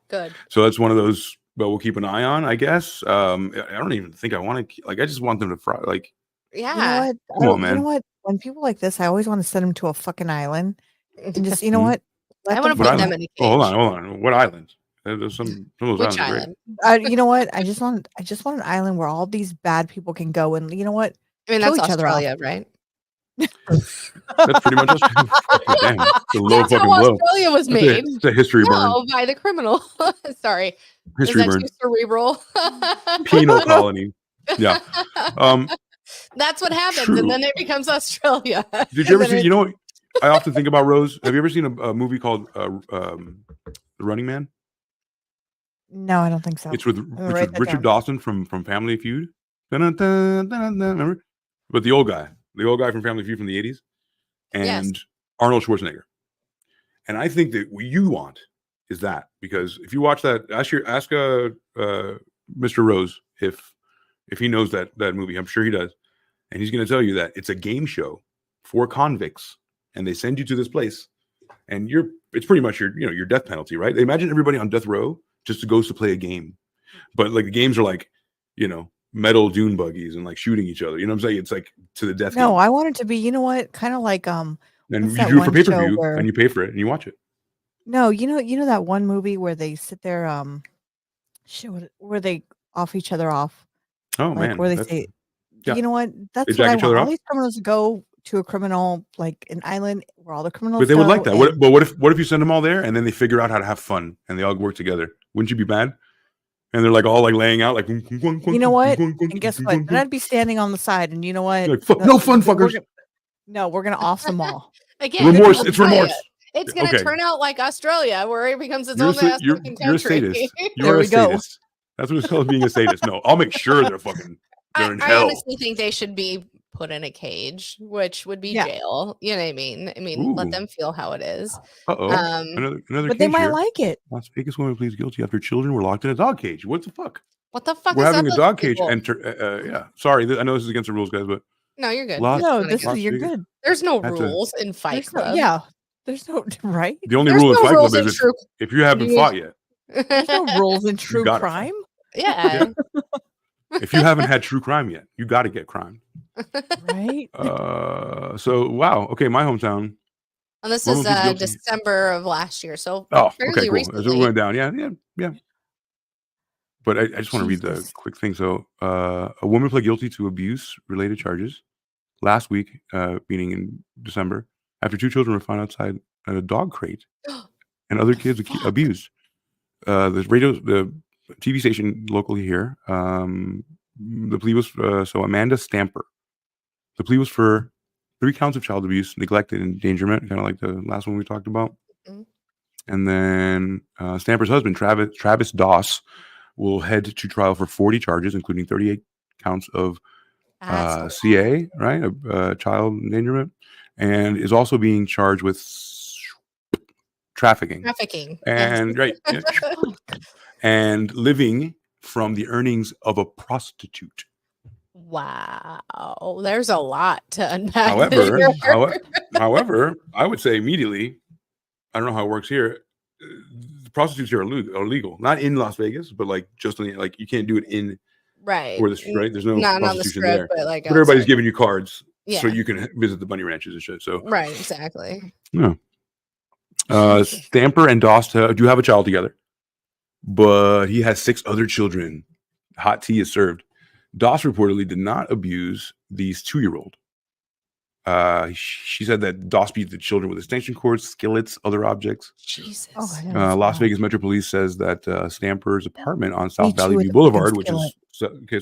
Good. So that's one of those. But we'll keep an eye on, I guess. I don't even think I want to. Like, I just want them to fry. Like, yeah. You know what? Come on, man. You know what? When people like this, I always want to send them to a fucking island and just, you know what? I want to put them in a cage. Hold on. What island? Some of those Which islands are great. island? You know what? I just want an island where all these bad people can go and you know what? I mean, Kill that's each other off. Australia, right? That's pretty much Australia. Damn, the low That's fucking how blow. Australia was made. It's a history burn. No, by the criminal. Sorry. History Is that burn. too cerebral? Penal colony. Yeah. That's what happens, True. and then it becomes Australia. Did you ever see? You know what? I often think about Rose. Have you ever seen a movie called The Running Man? No, I don't think so. It's with Richard Dawson from Family Feud. Remember? But the old guy from Family Feud from the 80s, and Arnold Schwarzenegger. And I think that what you want is that, because if you watch that, ask Mr. Rose if he knows that movie. I'm sure he does, and he's going to tell you that it's a game show for convicts, and they send you to this place, and it's pretty much your death penalty, right? They imagine everybody on death row just goes to play a game, but like the games are like, metal dune buggies and like shooting each other. You know what I'm saying? It's like to the death. No, game. I want it to be, you know what, kind of like And you do it for pay-per-view, and you pay for it, and you watch it. No, you know that one movie where they sit there, where they off each other off. Oh like, man, where they say, you know what? That's what I want. All these criminals go to a criminal, like an island where all the criminals. But they would like that. What if you send them all there and then they figure out how to have fun and they all work together? Wouldn't you be mad? And they're like all like laying out like. You know what? And guess what? Then I'd be standing on the side, and you know what? Like, no fun, fuckers. We're gonna off them all. Again, remorse. It's remorse. It's going to turn out like Australia, where it becomes its own ass fucking country. You're a sadist. You're a sadist. That's what it's called, being a sadist. No, I'll make sure they're in hell. I honestly think they should be put in a cage, which would be jail. You know what I mean? Ooh. Let them feel how it is. Another but they might like it. Las Vegas woman pleads guilty after children were locked in a dog cage. What the fuck? What the fuck? We're having a dog cage enter. Yeah, sorry. I know this is against the rules, guys, but no, you're good. You're good. There's no rules in Fight Club. There's no right. The only rule in Fight Club is if you haven't fought yet. There's no rules in true crime. Yeah. If you haven't had true crime yet, you got to get crime. Right. So wow. Okay, my hometown. And this is December of last year, so fairly cool. recently. So we went down. Yeah. But I just want to read the quick thing. So a woman pled guilty to abuse-related charges last week, meaning in December, after 2 children were found outside a dog crate and other kids abused. The TV station locally here, the plea was Amanda Stamper. The plea was for 3 counts of child abuse, neglect, and endangerment, kind of like the last one we talked about. Mm-hmm. And then Stamper's husband, Travis Doss, will head to trial for 40 charges, including 38 counts of CA, right, child endangerment, and is also being charged with trafficking. And right, and living from the earnings of a prostitute. Wow, there's a lot to unpack. However, I would say immediately, I don't know how it works here. Prostitutes here are illegal, not in Las Vegas, but like just like you can't do it in right. There's no not prostitution on the strip, there, but everybody's giving you cards so you can visit the bunny ranches and shit. So right, exactly. No. Stamper and Doss do have a child together, but he has 6 other children. Hot tea is served. Doss reportedly did not abuse these 2-year-old. She said that Doss beat the children with extension cords, skillets, other objects. Jesus. Las Vegas Metro Police says that Stamper's apartment on South Valley View Boulevard, which is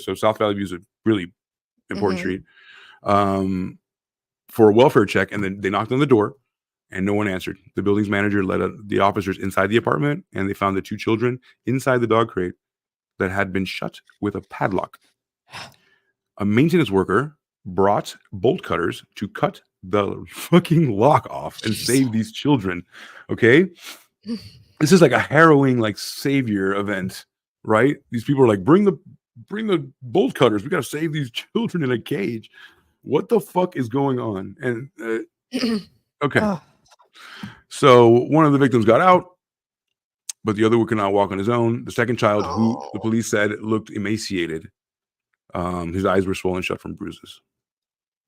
so South Valley View is a really important street, for a welfare check, and then they knocked on the door, and no one answered. The building's manager led the officers inside the apartment, and they found the 2 children inside the dog crate that had been shut with a padlock. A maintenance worker brought bolt cutters to cut the fucking lock off and save these children. Okay, this is like a harrowing, like, savior event, right? These people are like, bring the bolt cutters. We got to save these children in a cage. What the fuck is going on? And okay, so one of the victims got out, but the other one could not walk on his own. The second child, who the police said looked emaciated, his eyes were swollen shut from bruises.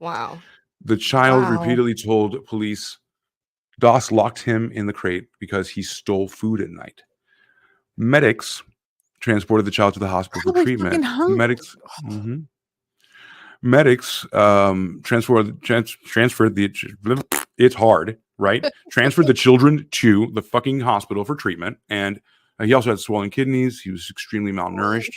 Wow. The child repeatedly told police Doss locked him in the crate because he stole food at night. Medics transported the child to the hospital for treatment. Medics. Medics transferred the it's hard, right? Transferred the children to the fucking hospital for treatment, and he also had swollen kidneys. He was extremely malnourished.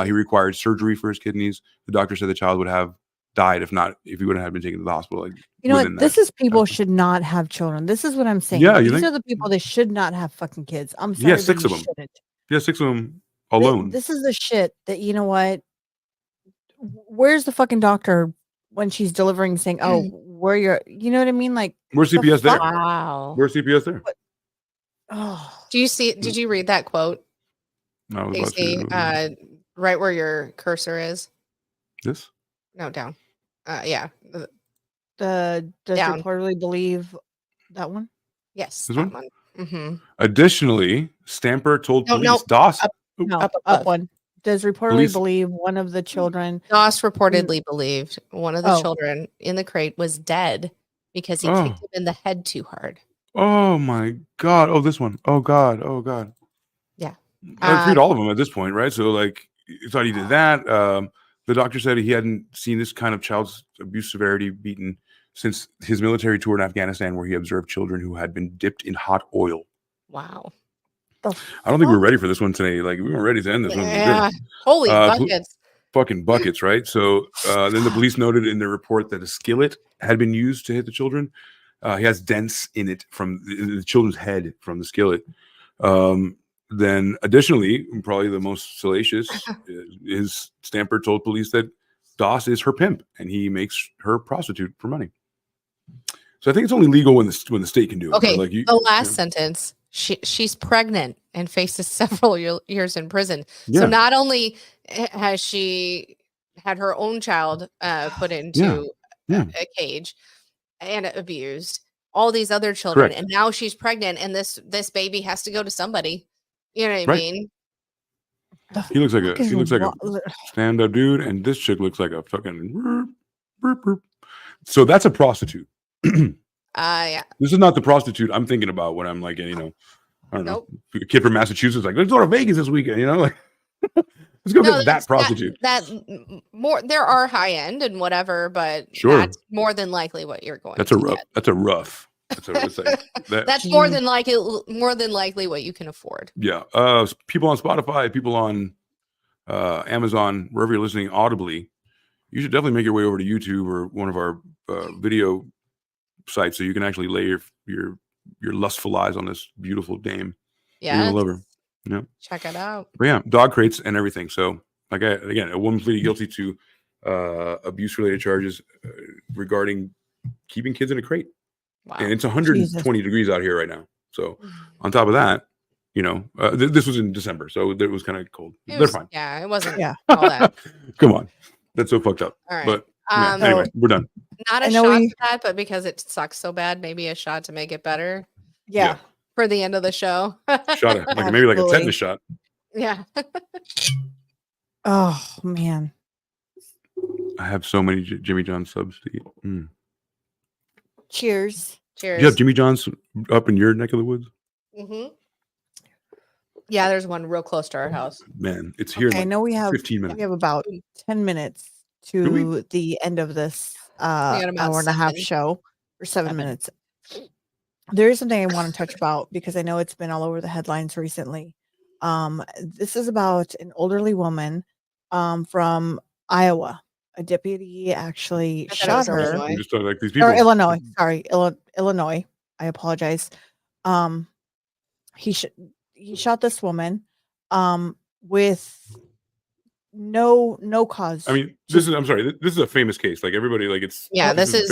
He required surgery for his kidneys. The doctor said the child would have died if he would have been taken to the hospital. Like, you know what? This is people should not have children. This is what I'm saying. Yeah, these are the people that should not have fucking kids. I'm sorry. Yeah, 6 of them. Yeah, 6 of them alone. This is the shit that, you know what? Where's the fucking doctor when she's delivering saying, oh, where you're, you know what I mean? Like, where's CPS there? Wow. Where's CPS there? Oh, did you read that quote? No, I was Casey, right where your cursor is. This? No, down. Yeah. Does down. reportedly believe that one? Yes. This that one? Mm-hmm. Additionally, Stamper told police Doss. Up one. Does reportedly believe one of the children. Doss reportedly believed one of the children in the crate was dead because he kicked him in the head too hard. Oh my God. Oh, this one. Oh God. Oh God. Yeah. I read all of them at this point, right? So like, he thought he did that. The doctor said he hadn't seen this kind of child's abuse severity beaten since his military tour in Afghanistan, where he observed children who had been dipped in hot oil. Wow. I don't think we're ready for this one today. Like, we weren't ready to end this one. Yeah. Holy buckets. Fucking buckets, right? So then the police noted in their report that a skillet had been used to hit the children. He has dents in it from the children's head from the skillet. Then additionally, probably the most salacious, is Stamper told police that Doss is her pimp and he makes her prostitute for money. So I think it's only legal when the state can do it. Okay, Right? Like the last sentence. She's pregnant and faces several years in prison. Yeah. So not only has she had her own child put into a cage and abused, all these other children, and now she's pregnant, and this baby has to go to somebody. You know what I mean? He looks like a stand-up dude, and this chick looks like a fucking. So that's a prostitute. Yeah. This is not the prostitute I'm thinking about when I'm like, I don't know, a kid from Massachusetts, like, let's go to Vegas this weekend, like, let's go get that prostitute. That more, there are high end and whatever, but that's more than likely what you're going. That's a rough. That's more than likely what you can afford. Yeah. People on Spotify, people on Amazon, wherever you're listening audibly, you should definitely make your way over to YouTube or one of our video sites so you can actually lay your lustful eyes on this beautiful dame. Yeah, you're gonna love her. Yeah, check it out. But yeah, dog crates and everything. So, like, again, a woman pleaded guilty to abuse-related charges regarding keeping kids in a crate. Wow. And it's 120 degrees out here right now. So, on top of that, this was in December, so it was kind of cold. They're fine. Yeah, it wasn't. All that. Come on, that's so fucked up. All right. But anyway, we're done. Not a shot for that, but because it sucks so bad, maybe a shot to make it better. Yeah. For the end of the show. Shot it. Maybe like a tetanus shot. Yeah. Oh man. I have so many Jimmy John subs to eat. Cheers. Cheers. Do you have Jimmy John's up in your neck of the woods? Mm-hmm. Yeah, there's one real close to our house. Man, it's here. I know we have 15 minutes. We have about 10 minutes to the end of this hour and a half show, or 7 minutes. There is something I want to touch about because I know it's been all over the headlines recently. This is about an elderly woman from Iowa. A deputy actually shot her. I'm just like these people. Or Illinois. Sorry, Illinois. I apologize. He shot this woman with no cause. I mean, I'm sorry. This is a famous case. Like, everybody, like, it's this is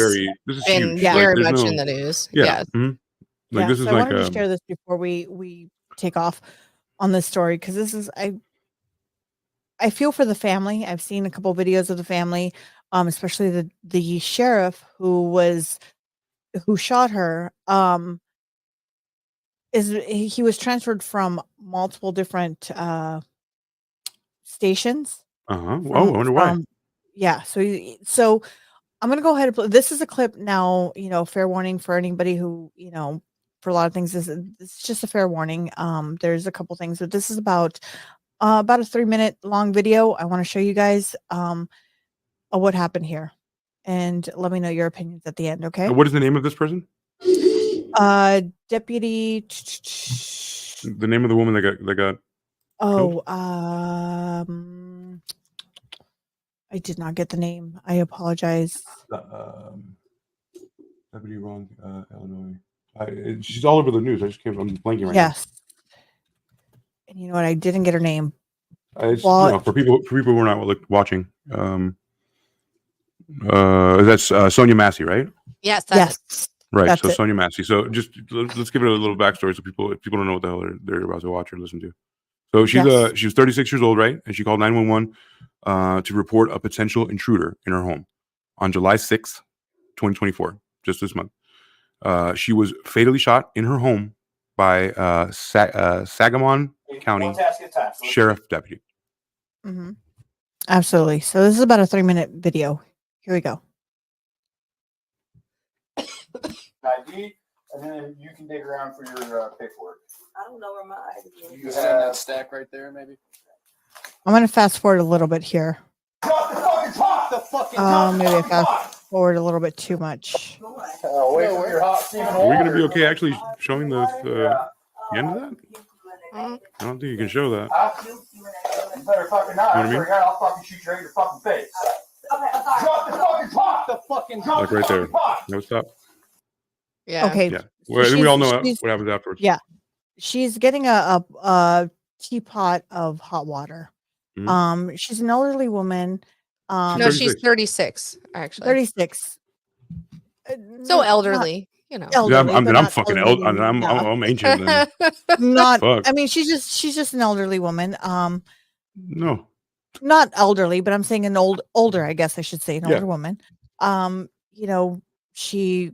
huge. Very much in the news. Yeah. Mm-hmm. Like, this is I like wanted to share this before we take off on this story, because this is I feel for the family. I've seen a couple videos of the family, especially the sheriff who shot her. He was transferred from multiple different stations. I wonder why. Yeah. So I'm gonna go ahead and play. This is a clip now. Fair warning for anybody who for a lot of things. It's just a fair warning. There's a couple things, but this is about a 3-minute long video. I want to show you guys of what happened here, and let me know your opinions at the end. Okay. And what is the name of this person? Deputy. The name of the woman that got. Oh, I did not get the name. I apologize. Deputy Ron, Illinois. She's all over the news. I'm blanking right Yes. And you know what? I didn't get her name. now. For people who are not watching, that's Sonya Massey, right? Yes. Yes. Right. That's So it. Sonya Massey. So just let's give it a little backstory so if people don't know what the hell they're about to watch or listen to. So she was 36 years old, right? And she called 911 to report a potential intruder in her home on July 6th, 2024, just this month. She was fatally shot in her home by Sangamon County Sheriff Deputy. Mm-hmm. Absolutely. So this is about a 3-minute video. Here we go. ID, and then you can dig around for your paperwork. I don't know where my ID is. You have that stack right there, maybe. I'm going to fast forward a little bit here. Drop the fucking top! The fucking Maybe I fast forward a little bit too much. Wait for your hot steaming Are we water. going to be okay actually showing the end of that? I don't think you can show that. You better fucking not. You know what I mean? I'll fucking shoot you right in your fucking face. Okay, I'm sorry. Drop the fucking top! The fucking drop Like the right there. fucking pot! No stop. Yeah. Okay. Yeah. Well, I think we all know what happens afterwards. Yeah. She's getting a teapot of hot water. Mhm. She's an elderly woman. No, she's 36, actually. 36. So elderly, you know. Elderly, Yeah, I'm but not fucking elderly, old. I'm ancient. Then. Not. Fuck. I mean, she's just an elderly woman. No. Not elderly, but I'm saying older. I guess I should say an older woman. You know, she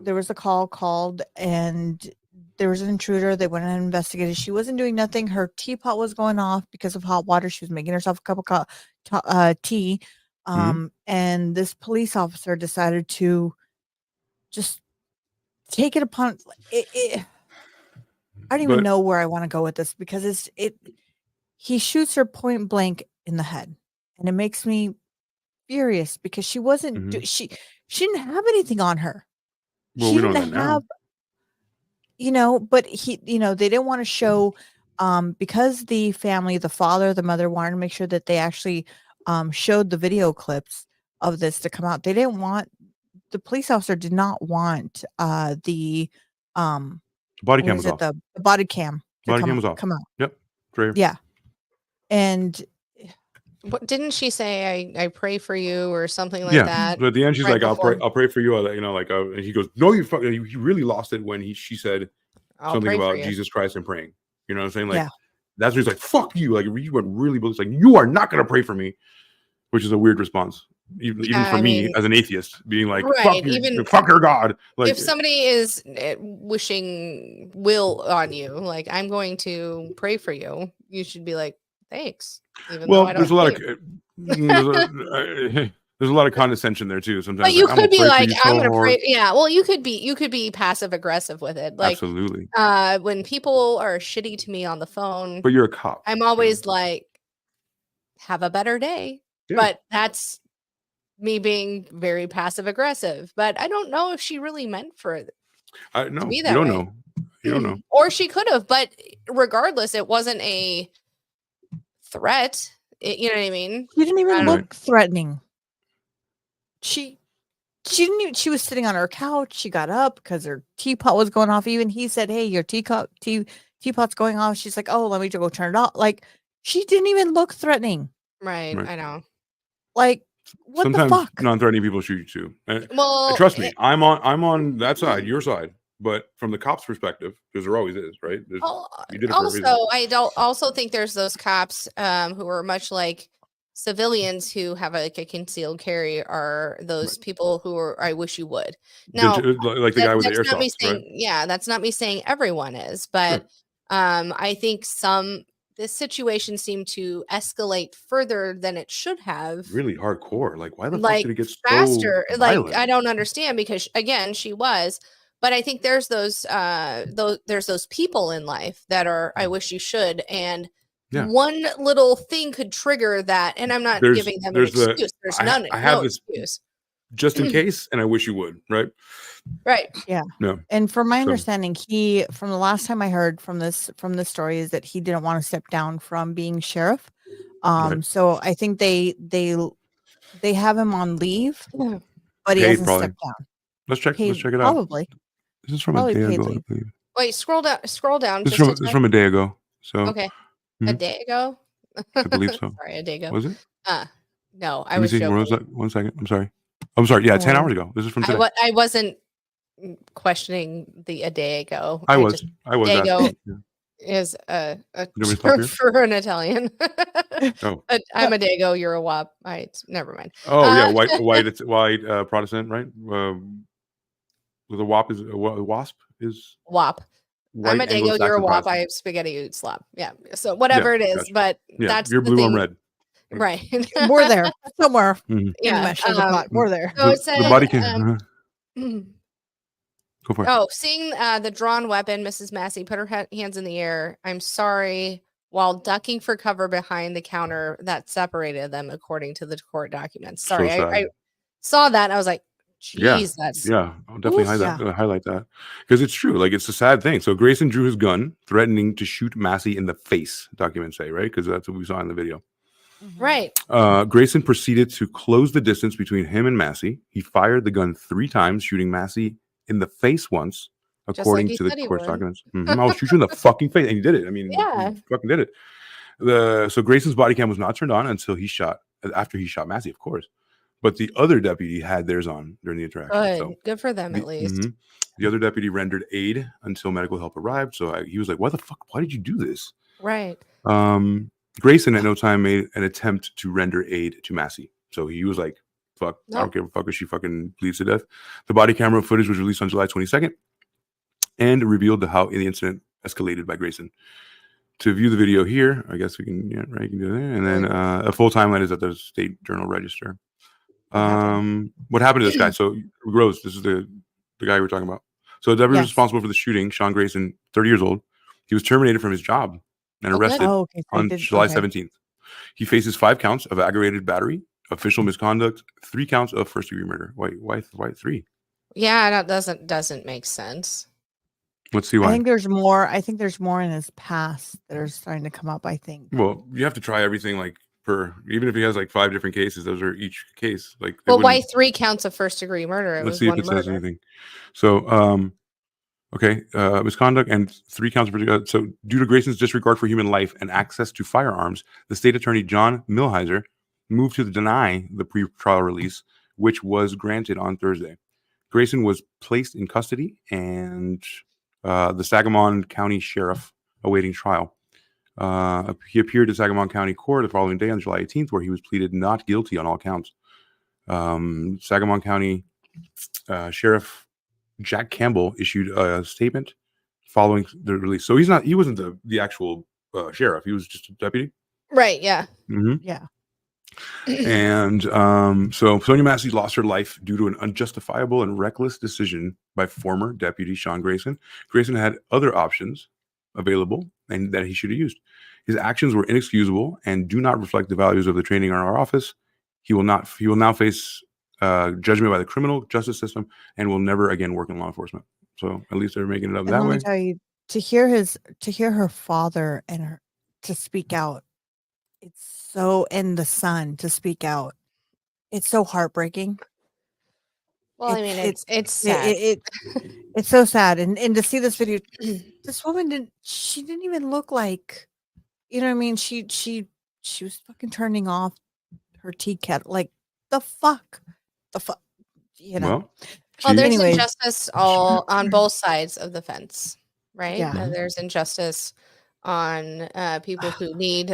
there was a call called, and there was an intruder. They went and investigated. She wasn't doing nothing. Her teapot was going off because of hot water. She was making herself a cup of tea. And this police officer decided to just take it upon it. I don't even know where I want to go with this, because he shoots her point blank in the head, and it makes me furious because she wasn't she didn't have anything on her. Well, She we don't didn't know now. but they didn't want to show, because the family, the father, the mother wanted to make sure that they actually showed the video clips of this to come out. They didn't want, the police officer did not want the Body cam was off. the body cam Was off. come out. Yep. Right. Yeah. And What didn't she say? I pray for you or something like that. But at the end, she's right like, before? I'll pray for you. And he goes, no, you fucking. He really lost it when she said I'll something pray for about you. Jesus Christ and praying. You know what I'm saying? Like, Yeah. that's when he's like, fuck you. Like, you went really, it's like, you are not going to pray for me, which is a weird response. Even for me as an atheist, being like, Right, fuck your God. Like, if somebody is wishing will on you, like, I'm going to pray for you, you should be like, thanks. Even though I don't there's a lot of there's a lot of condescension there too. Sometimes, but you could be like, I'm going gonna pray. Yeah, well, you could be passive aggressive with it. Like, absolutely. When people are shitty to me on the phone, But you're a cop. I'm always like, have a better day. Yeah. But that's me being very passive aggressive. But I don't know if she really meant for it. No, be you that don't way. know. You don't know. Or she could have, but regardless, it wasn't a threat. You know what I mean? she didn't even I don't look threatening. She didn't even, she was sitting on her couch. She got up because her teapot was going off. Even he said, hey, your teapot's going off. She's like, oh, let me go turn it off. Like, she didn't even look threatening. Right. I know. Like, what Sometimes the fuck? non-threatening people shoot you too. And Well, trust me, I'm on that side, your side. But from the cop's perspective, because there always is, right? You did it for a reason. also, I don't also think there's those cops who are much like civilians who have a concealed carry are those people who are, I wish you would. Now, like the guy with the that's not me airsoft, saying, right? yeah, that's not me saying everyone is, but I think this situation seemed to escalate further than it should have. Really hardcore. Like, why the fuck Like, did it get faster? so Like, violent? I don't understand, because again, she was, But I think there's those people in life that are, I wish you should, and one little thing could trigger that. And I'm not giving them an excuse. There's none. I have no this excuse. Just in case, and I wish you would, right? Right. Yeah. No. And from my understanding, from the last time I heard from this story, is that he didn't want to step down from being sheriff. So I think they have him on leave, but he hasn't stepped down. Let's check it out. Probably. This is from a day ago, I believe. Wait, scroll down. This is from a day ago. So okay. A day ago? I believe so. Sorry, a day ago. Was it? No, I was joking. 1 second. I'm sorry. Yeah, 10 hours ago. This is from today. I wasn't questioning a day ago. I was. Day ago is a term for an Italian. I'm a Dago. You're a WAP. Never mind. Oh yeah, white Protestant, right? The WAP is WASP is WAP. I'm a Dago. You're a WAP. I have spaghetti you'd slap. Yeah. So whatever it is, gotcha. but that's you're blue. I'm red. Right. We're there somewhere. Mm-hmm. Yeah. We're there. So it said, the body can. Go for it. Oh, seeing the drawn weapon, Mrs. Massey put her hands in the air. I'm sorry, while ducking for cover behind the counter that separated them, according to the court documents. Sorry, I saw that. And I was like, geez, I'll definitely highlight that because it's true. Like, it's a sad thing. So Grayson drew his gun, threatening to shoot Massey in the face. Documents say, right? Because that's what we saw in the video. Right. Grayson proceeded to close the distance between him and Massey. He fired the gun 3 times, shooting Massey in the face once, according to the court documents. I will shoot you in the fucking face, and he did it. I mean, he fucking did it. So Grayson's body cam was not turned on until after he shot Massey, of course. But the other deputy had theirs on during the interaction. Good for them, at least. The other deputy rendered aid until medical help arrived. So he was like, "Why the fuck? Why did you do this?" Right. Grayson at no time made an attempt to render aid to Massey. So he was like, fuck, I don't give a fuck if she fucking bleeds to death. The body camera footage was released on July 22nd and revealed how the incident escalated by Grayson. To view the video here, I guess we can, you can do that. And then a full timeline is at the State Journal Register. What happened to this guy? So Rose, this is the guy we're talking about. So the deputy responsible for the shooting, Sean Grayson, 30 years old. He was terminated from his job and arrested on July 17th. He faces 5 counts of aggravated battery, official misconduct, 3 counts of first-degree murder. Why 3? Yeah, that doesn't make sense. Let's see why. I think there's more in his past that are starting to come up, I think. Well, you have to try everything even if he has 5 different cases, those are each case. Why 3 counts of first-degree murder? Let's see if it says anything. So, misconduct and 3 counts of so due to Grayson's disregard for human life and access to firearms, the state attorney John Milheiser moved to deny the pre-trial release, which was granted on Thursday. Grayson was placed in custody and the Sangamon County Sheriff awaiting trial. He appeared at Sangamon County Court the following day on July 18th, where he was pleaded not guilty on all counts. Sangamon County Sheriff Jack Campbell issued a statement following the release. So he wasn't the actual sheriff. He was just a deputy. Right. Yeah. Mm-hmm. Yeah. And so Sonya Massey lost her life due to an unjustifiable and reckless decision by former deputy Sean Grayson. Grayson had other options available and that he should have used. His actions were inexcusable and do not reflect the values of the training in our office. He will now face judgment by the criminal justice system and will never again work in law enforcement. So at least they're making it up that way. Let me tell you, to hear her father and her to speak out, and the son to speak out, it's so heartbreaking. Well, it's sad. It's so sad, and to see this video, this woman didn't even look like, you know what I mean? She was fucking turning off her tea kettle, like the fuck, you know. Well, there's injustice all on both sides of the fence, right? Yeah. There's injustice on people who need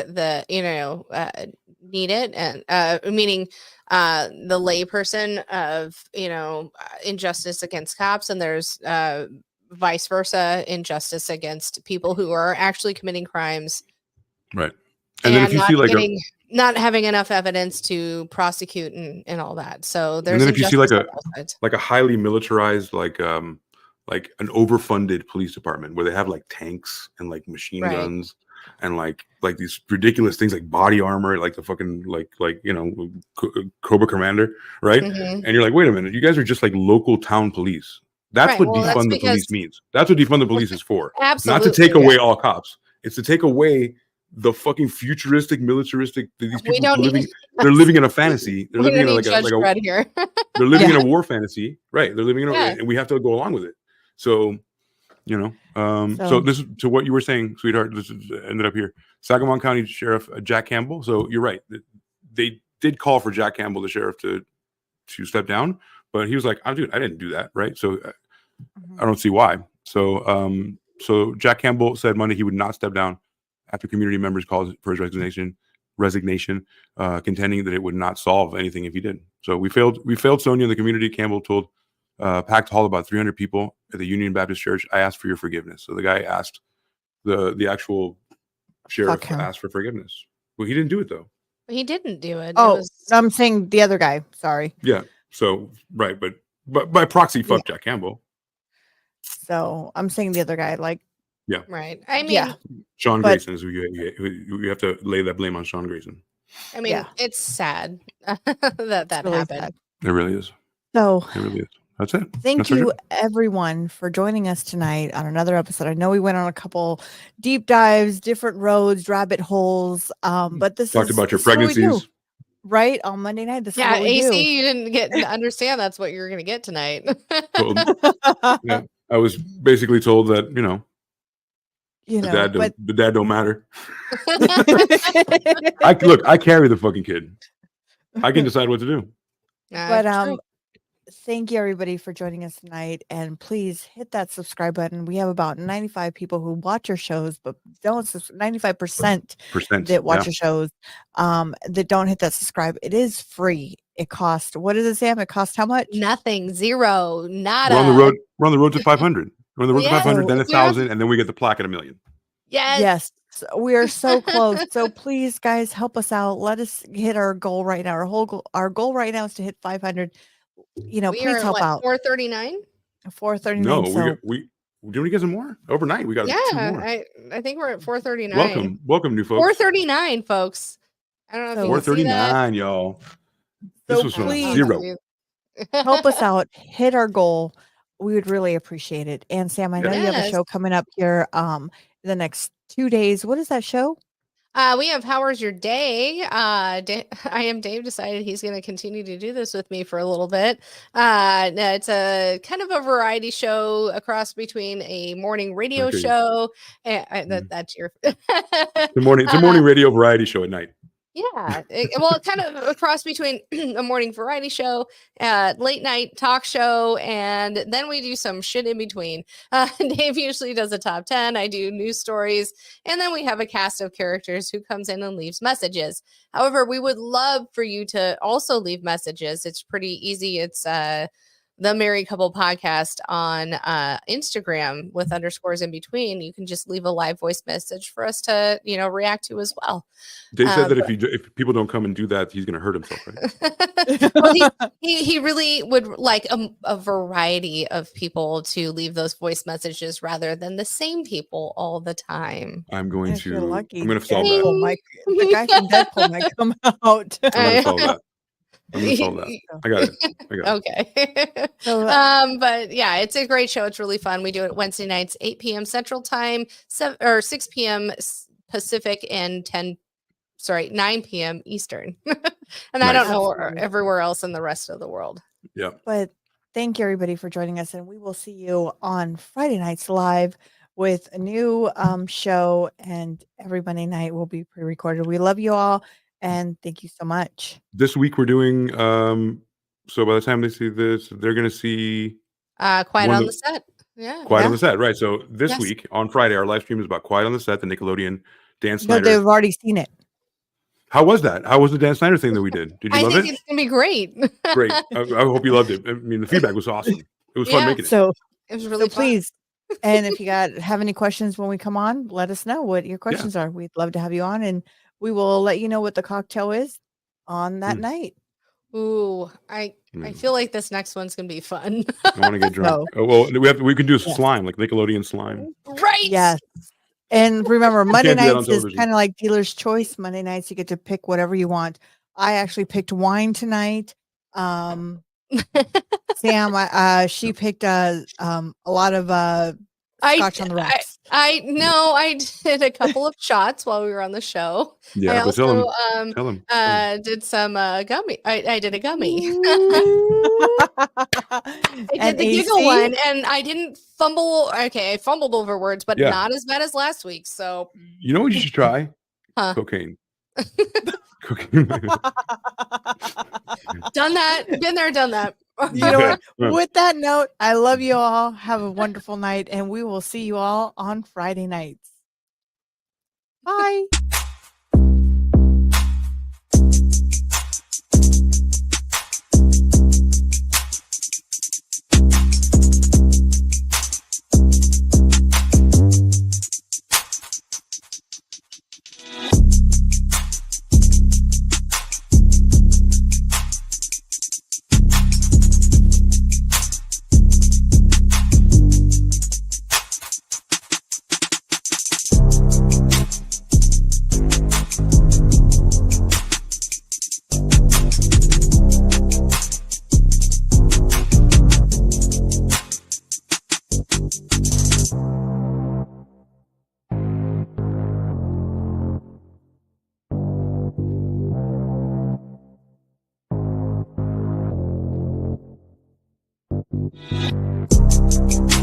need it, and meaning the layperson of injustice against cops, and there's vice versa, injustice against people who are actually committing crimes, right? And then if you see not having enough evidence to prosecute and all that, so there's. And then if you see like a highly militarized like an overfunded police department where they have like tanks and like machine guns and like these ridiculous things like body armor, like the fucking like Cobra Commander, right? And you're like, wait a minute, you guys are just like local town police. That's what defund the police means. That's what defund the police is for. Absolutely, not to take away all cops. It's to take away the fucking futuristic, militaristic. These people they're living in a fantasy. They're living in they're living in a war fantasy, right? They're living in and we have to go along with it. So, so this is to what you were saying, sweetheart. This ended up here. Sangamon County Sheriff Jack Campbell. So you're right. They did call for Jack Campbell, the sheriff, to step down, but he was like, "Oh, dude, I didn't do that." Right. So I don't see why. So, so Jack Campbell said Monday he would not step down after community members called for his resignation, contending that it would not solve anything if he did. So we failed Sonya in the community. Campbell told packed hall about 300 people at the Union Baptist Church. I asked for your forgiveness. So the guy asked the actual sheriff asked for forgiveness. Well, he didn't do it though. He didn't do it. Oh, I'm saying the other guy. Sorry. Yeah. So right, but by proxy, fuck Jack Campbell. So I'm saying the other guy, like. Yeah. Right. I mean, Sean Grayson is who you have to lay that blame on. Sean Grayson. I mean, it's sad that really happened. sad. It really is. So it really is. That's it. Thank you, everyone, for joining us tonight on another episode. I know we went on a couple deep dives, different roads, rabbit holes. But this talked about your pregnancies, right? On Monday night. This is what we AC, do. you didn't get to understand that's what you're going to get tonight. Yeah, I was basically told that the dad don't matter. I carry the fucking kid. I can decide what to do. But thank you everybody for joining us tonight, and please hit that subscribe button. We have about 95 people who watch our shows but don't 95% that watch our shows that don't hit that subscribe. It is free. It costs, what does it, Sam? It costs how much? Nothing. Zero. Nada. We're on the road to 500. We're on the road to 500, then 1,000, and then we get the plaque at 1 million. Yes. So we are so close. So please, guys, help us out. Let us hit our goal right now. Our goal right now is to hit 500. Please help out. 439. 439. No, we did we get some more overnight? We got 2 more. I think we're at 439. Welcome, new folks. 439, folks. I don't know if 439, y'all. This was from 0. Help us out. Hit our goal. We would really appreciate it. And Sam, I know you have a show coming up here the next 2 days. What is that show? We have How's Your Day? I Am Dave decided he's going to continue to do this with me for a little bit. It's a kind of a variety show across between a morning radio show. That's your it's a morning radio variety show at night. Yeah, kind of a cross between a morning variety show, late night talk show, and then we do some shit in between. Dave usually does a top 10. I do news stories, and then we have a cast of characters who comes in and leaves messages. However, we would love for you to also leave messages. It's pretty easy. It's the Married Couple Podcast on Instagram with underscores in between. You can just leave a live voice message for us to, react to as well. Dave said that if people don't come and do that, he's going to hurt himself, right? Well, he really would like a variety of people to leave those voice messages rather than the same people all the time. I'm going to solve that. The guy from Deadpool might come out. I'm going to solve that. I got it. Okay. But yeah, it's a great show. It's really fun. We do it Wednesday nights, 8 p.m. Central Time, 6 p.m. Pacific, and 9 p.m. Eastern. And I don't know everywhere else in the rest of the world. Yeah. But thank you everybody for joining us, and we will see you on Friday nights live with a new show, and every Monday night will be pre-recorded. We love you all. And thank you so much. This week we're doing so by the time they see this, they're gonna see Quiet on the Set. Yeah. Quiet on the Set, right. So this week on Friday, our live stream is about Quiet on the Set, the Nickelodeon Dan Snyder. No, they've already seen it. How was that? How was the Dan Snyder thing that we did? Did you love it? I think it's gonna be great. Great. I hope you loved it. I mean, the feedback was awesome. It was fun making it. So it was really fun. Please. And if you have any questions when we come on, let us know what your questions are. We'd love to have you on, and we will let you know what the cocktail is on that night. Ooh, I feel like this next one's gonna be fun. I want to get drunk. Oh well, we can do slime, like Nickelodeon slime. Right. Yes. And remember, Monday can't do that on nights is television. kind of like dealer's choice. Monday nights, you get to pick whatever you want. I actually picked wine tonight. Sam, she picked a lot of scotch on the rocks. I did a couple of shots while we were on the show. Yeah, I but also tell him. did some gummy. I did a gummy. I And did the AC? giggle one, and I didn't fumble. Okay, I fumbled over words, but Yeah. not as bad as last week. So You know what you should try? Huh. Cocaine. Cocaine. done that. Been there, done that. You know what? Yeah. With that note, I love you all. Have a wonderful night, and we will see you all on Friday nights. Bye. Thank you.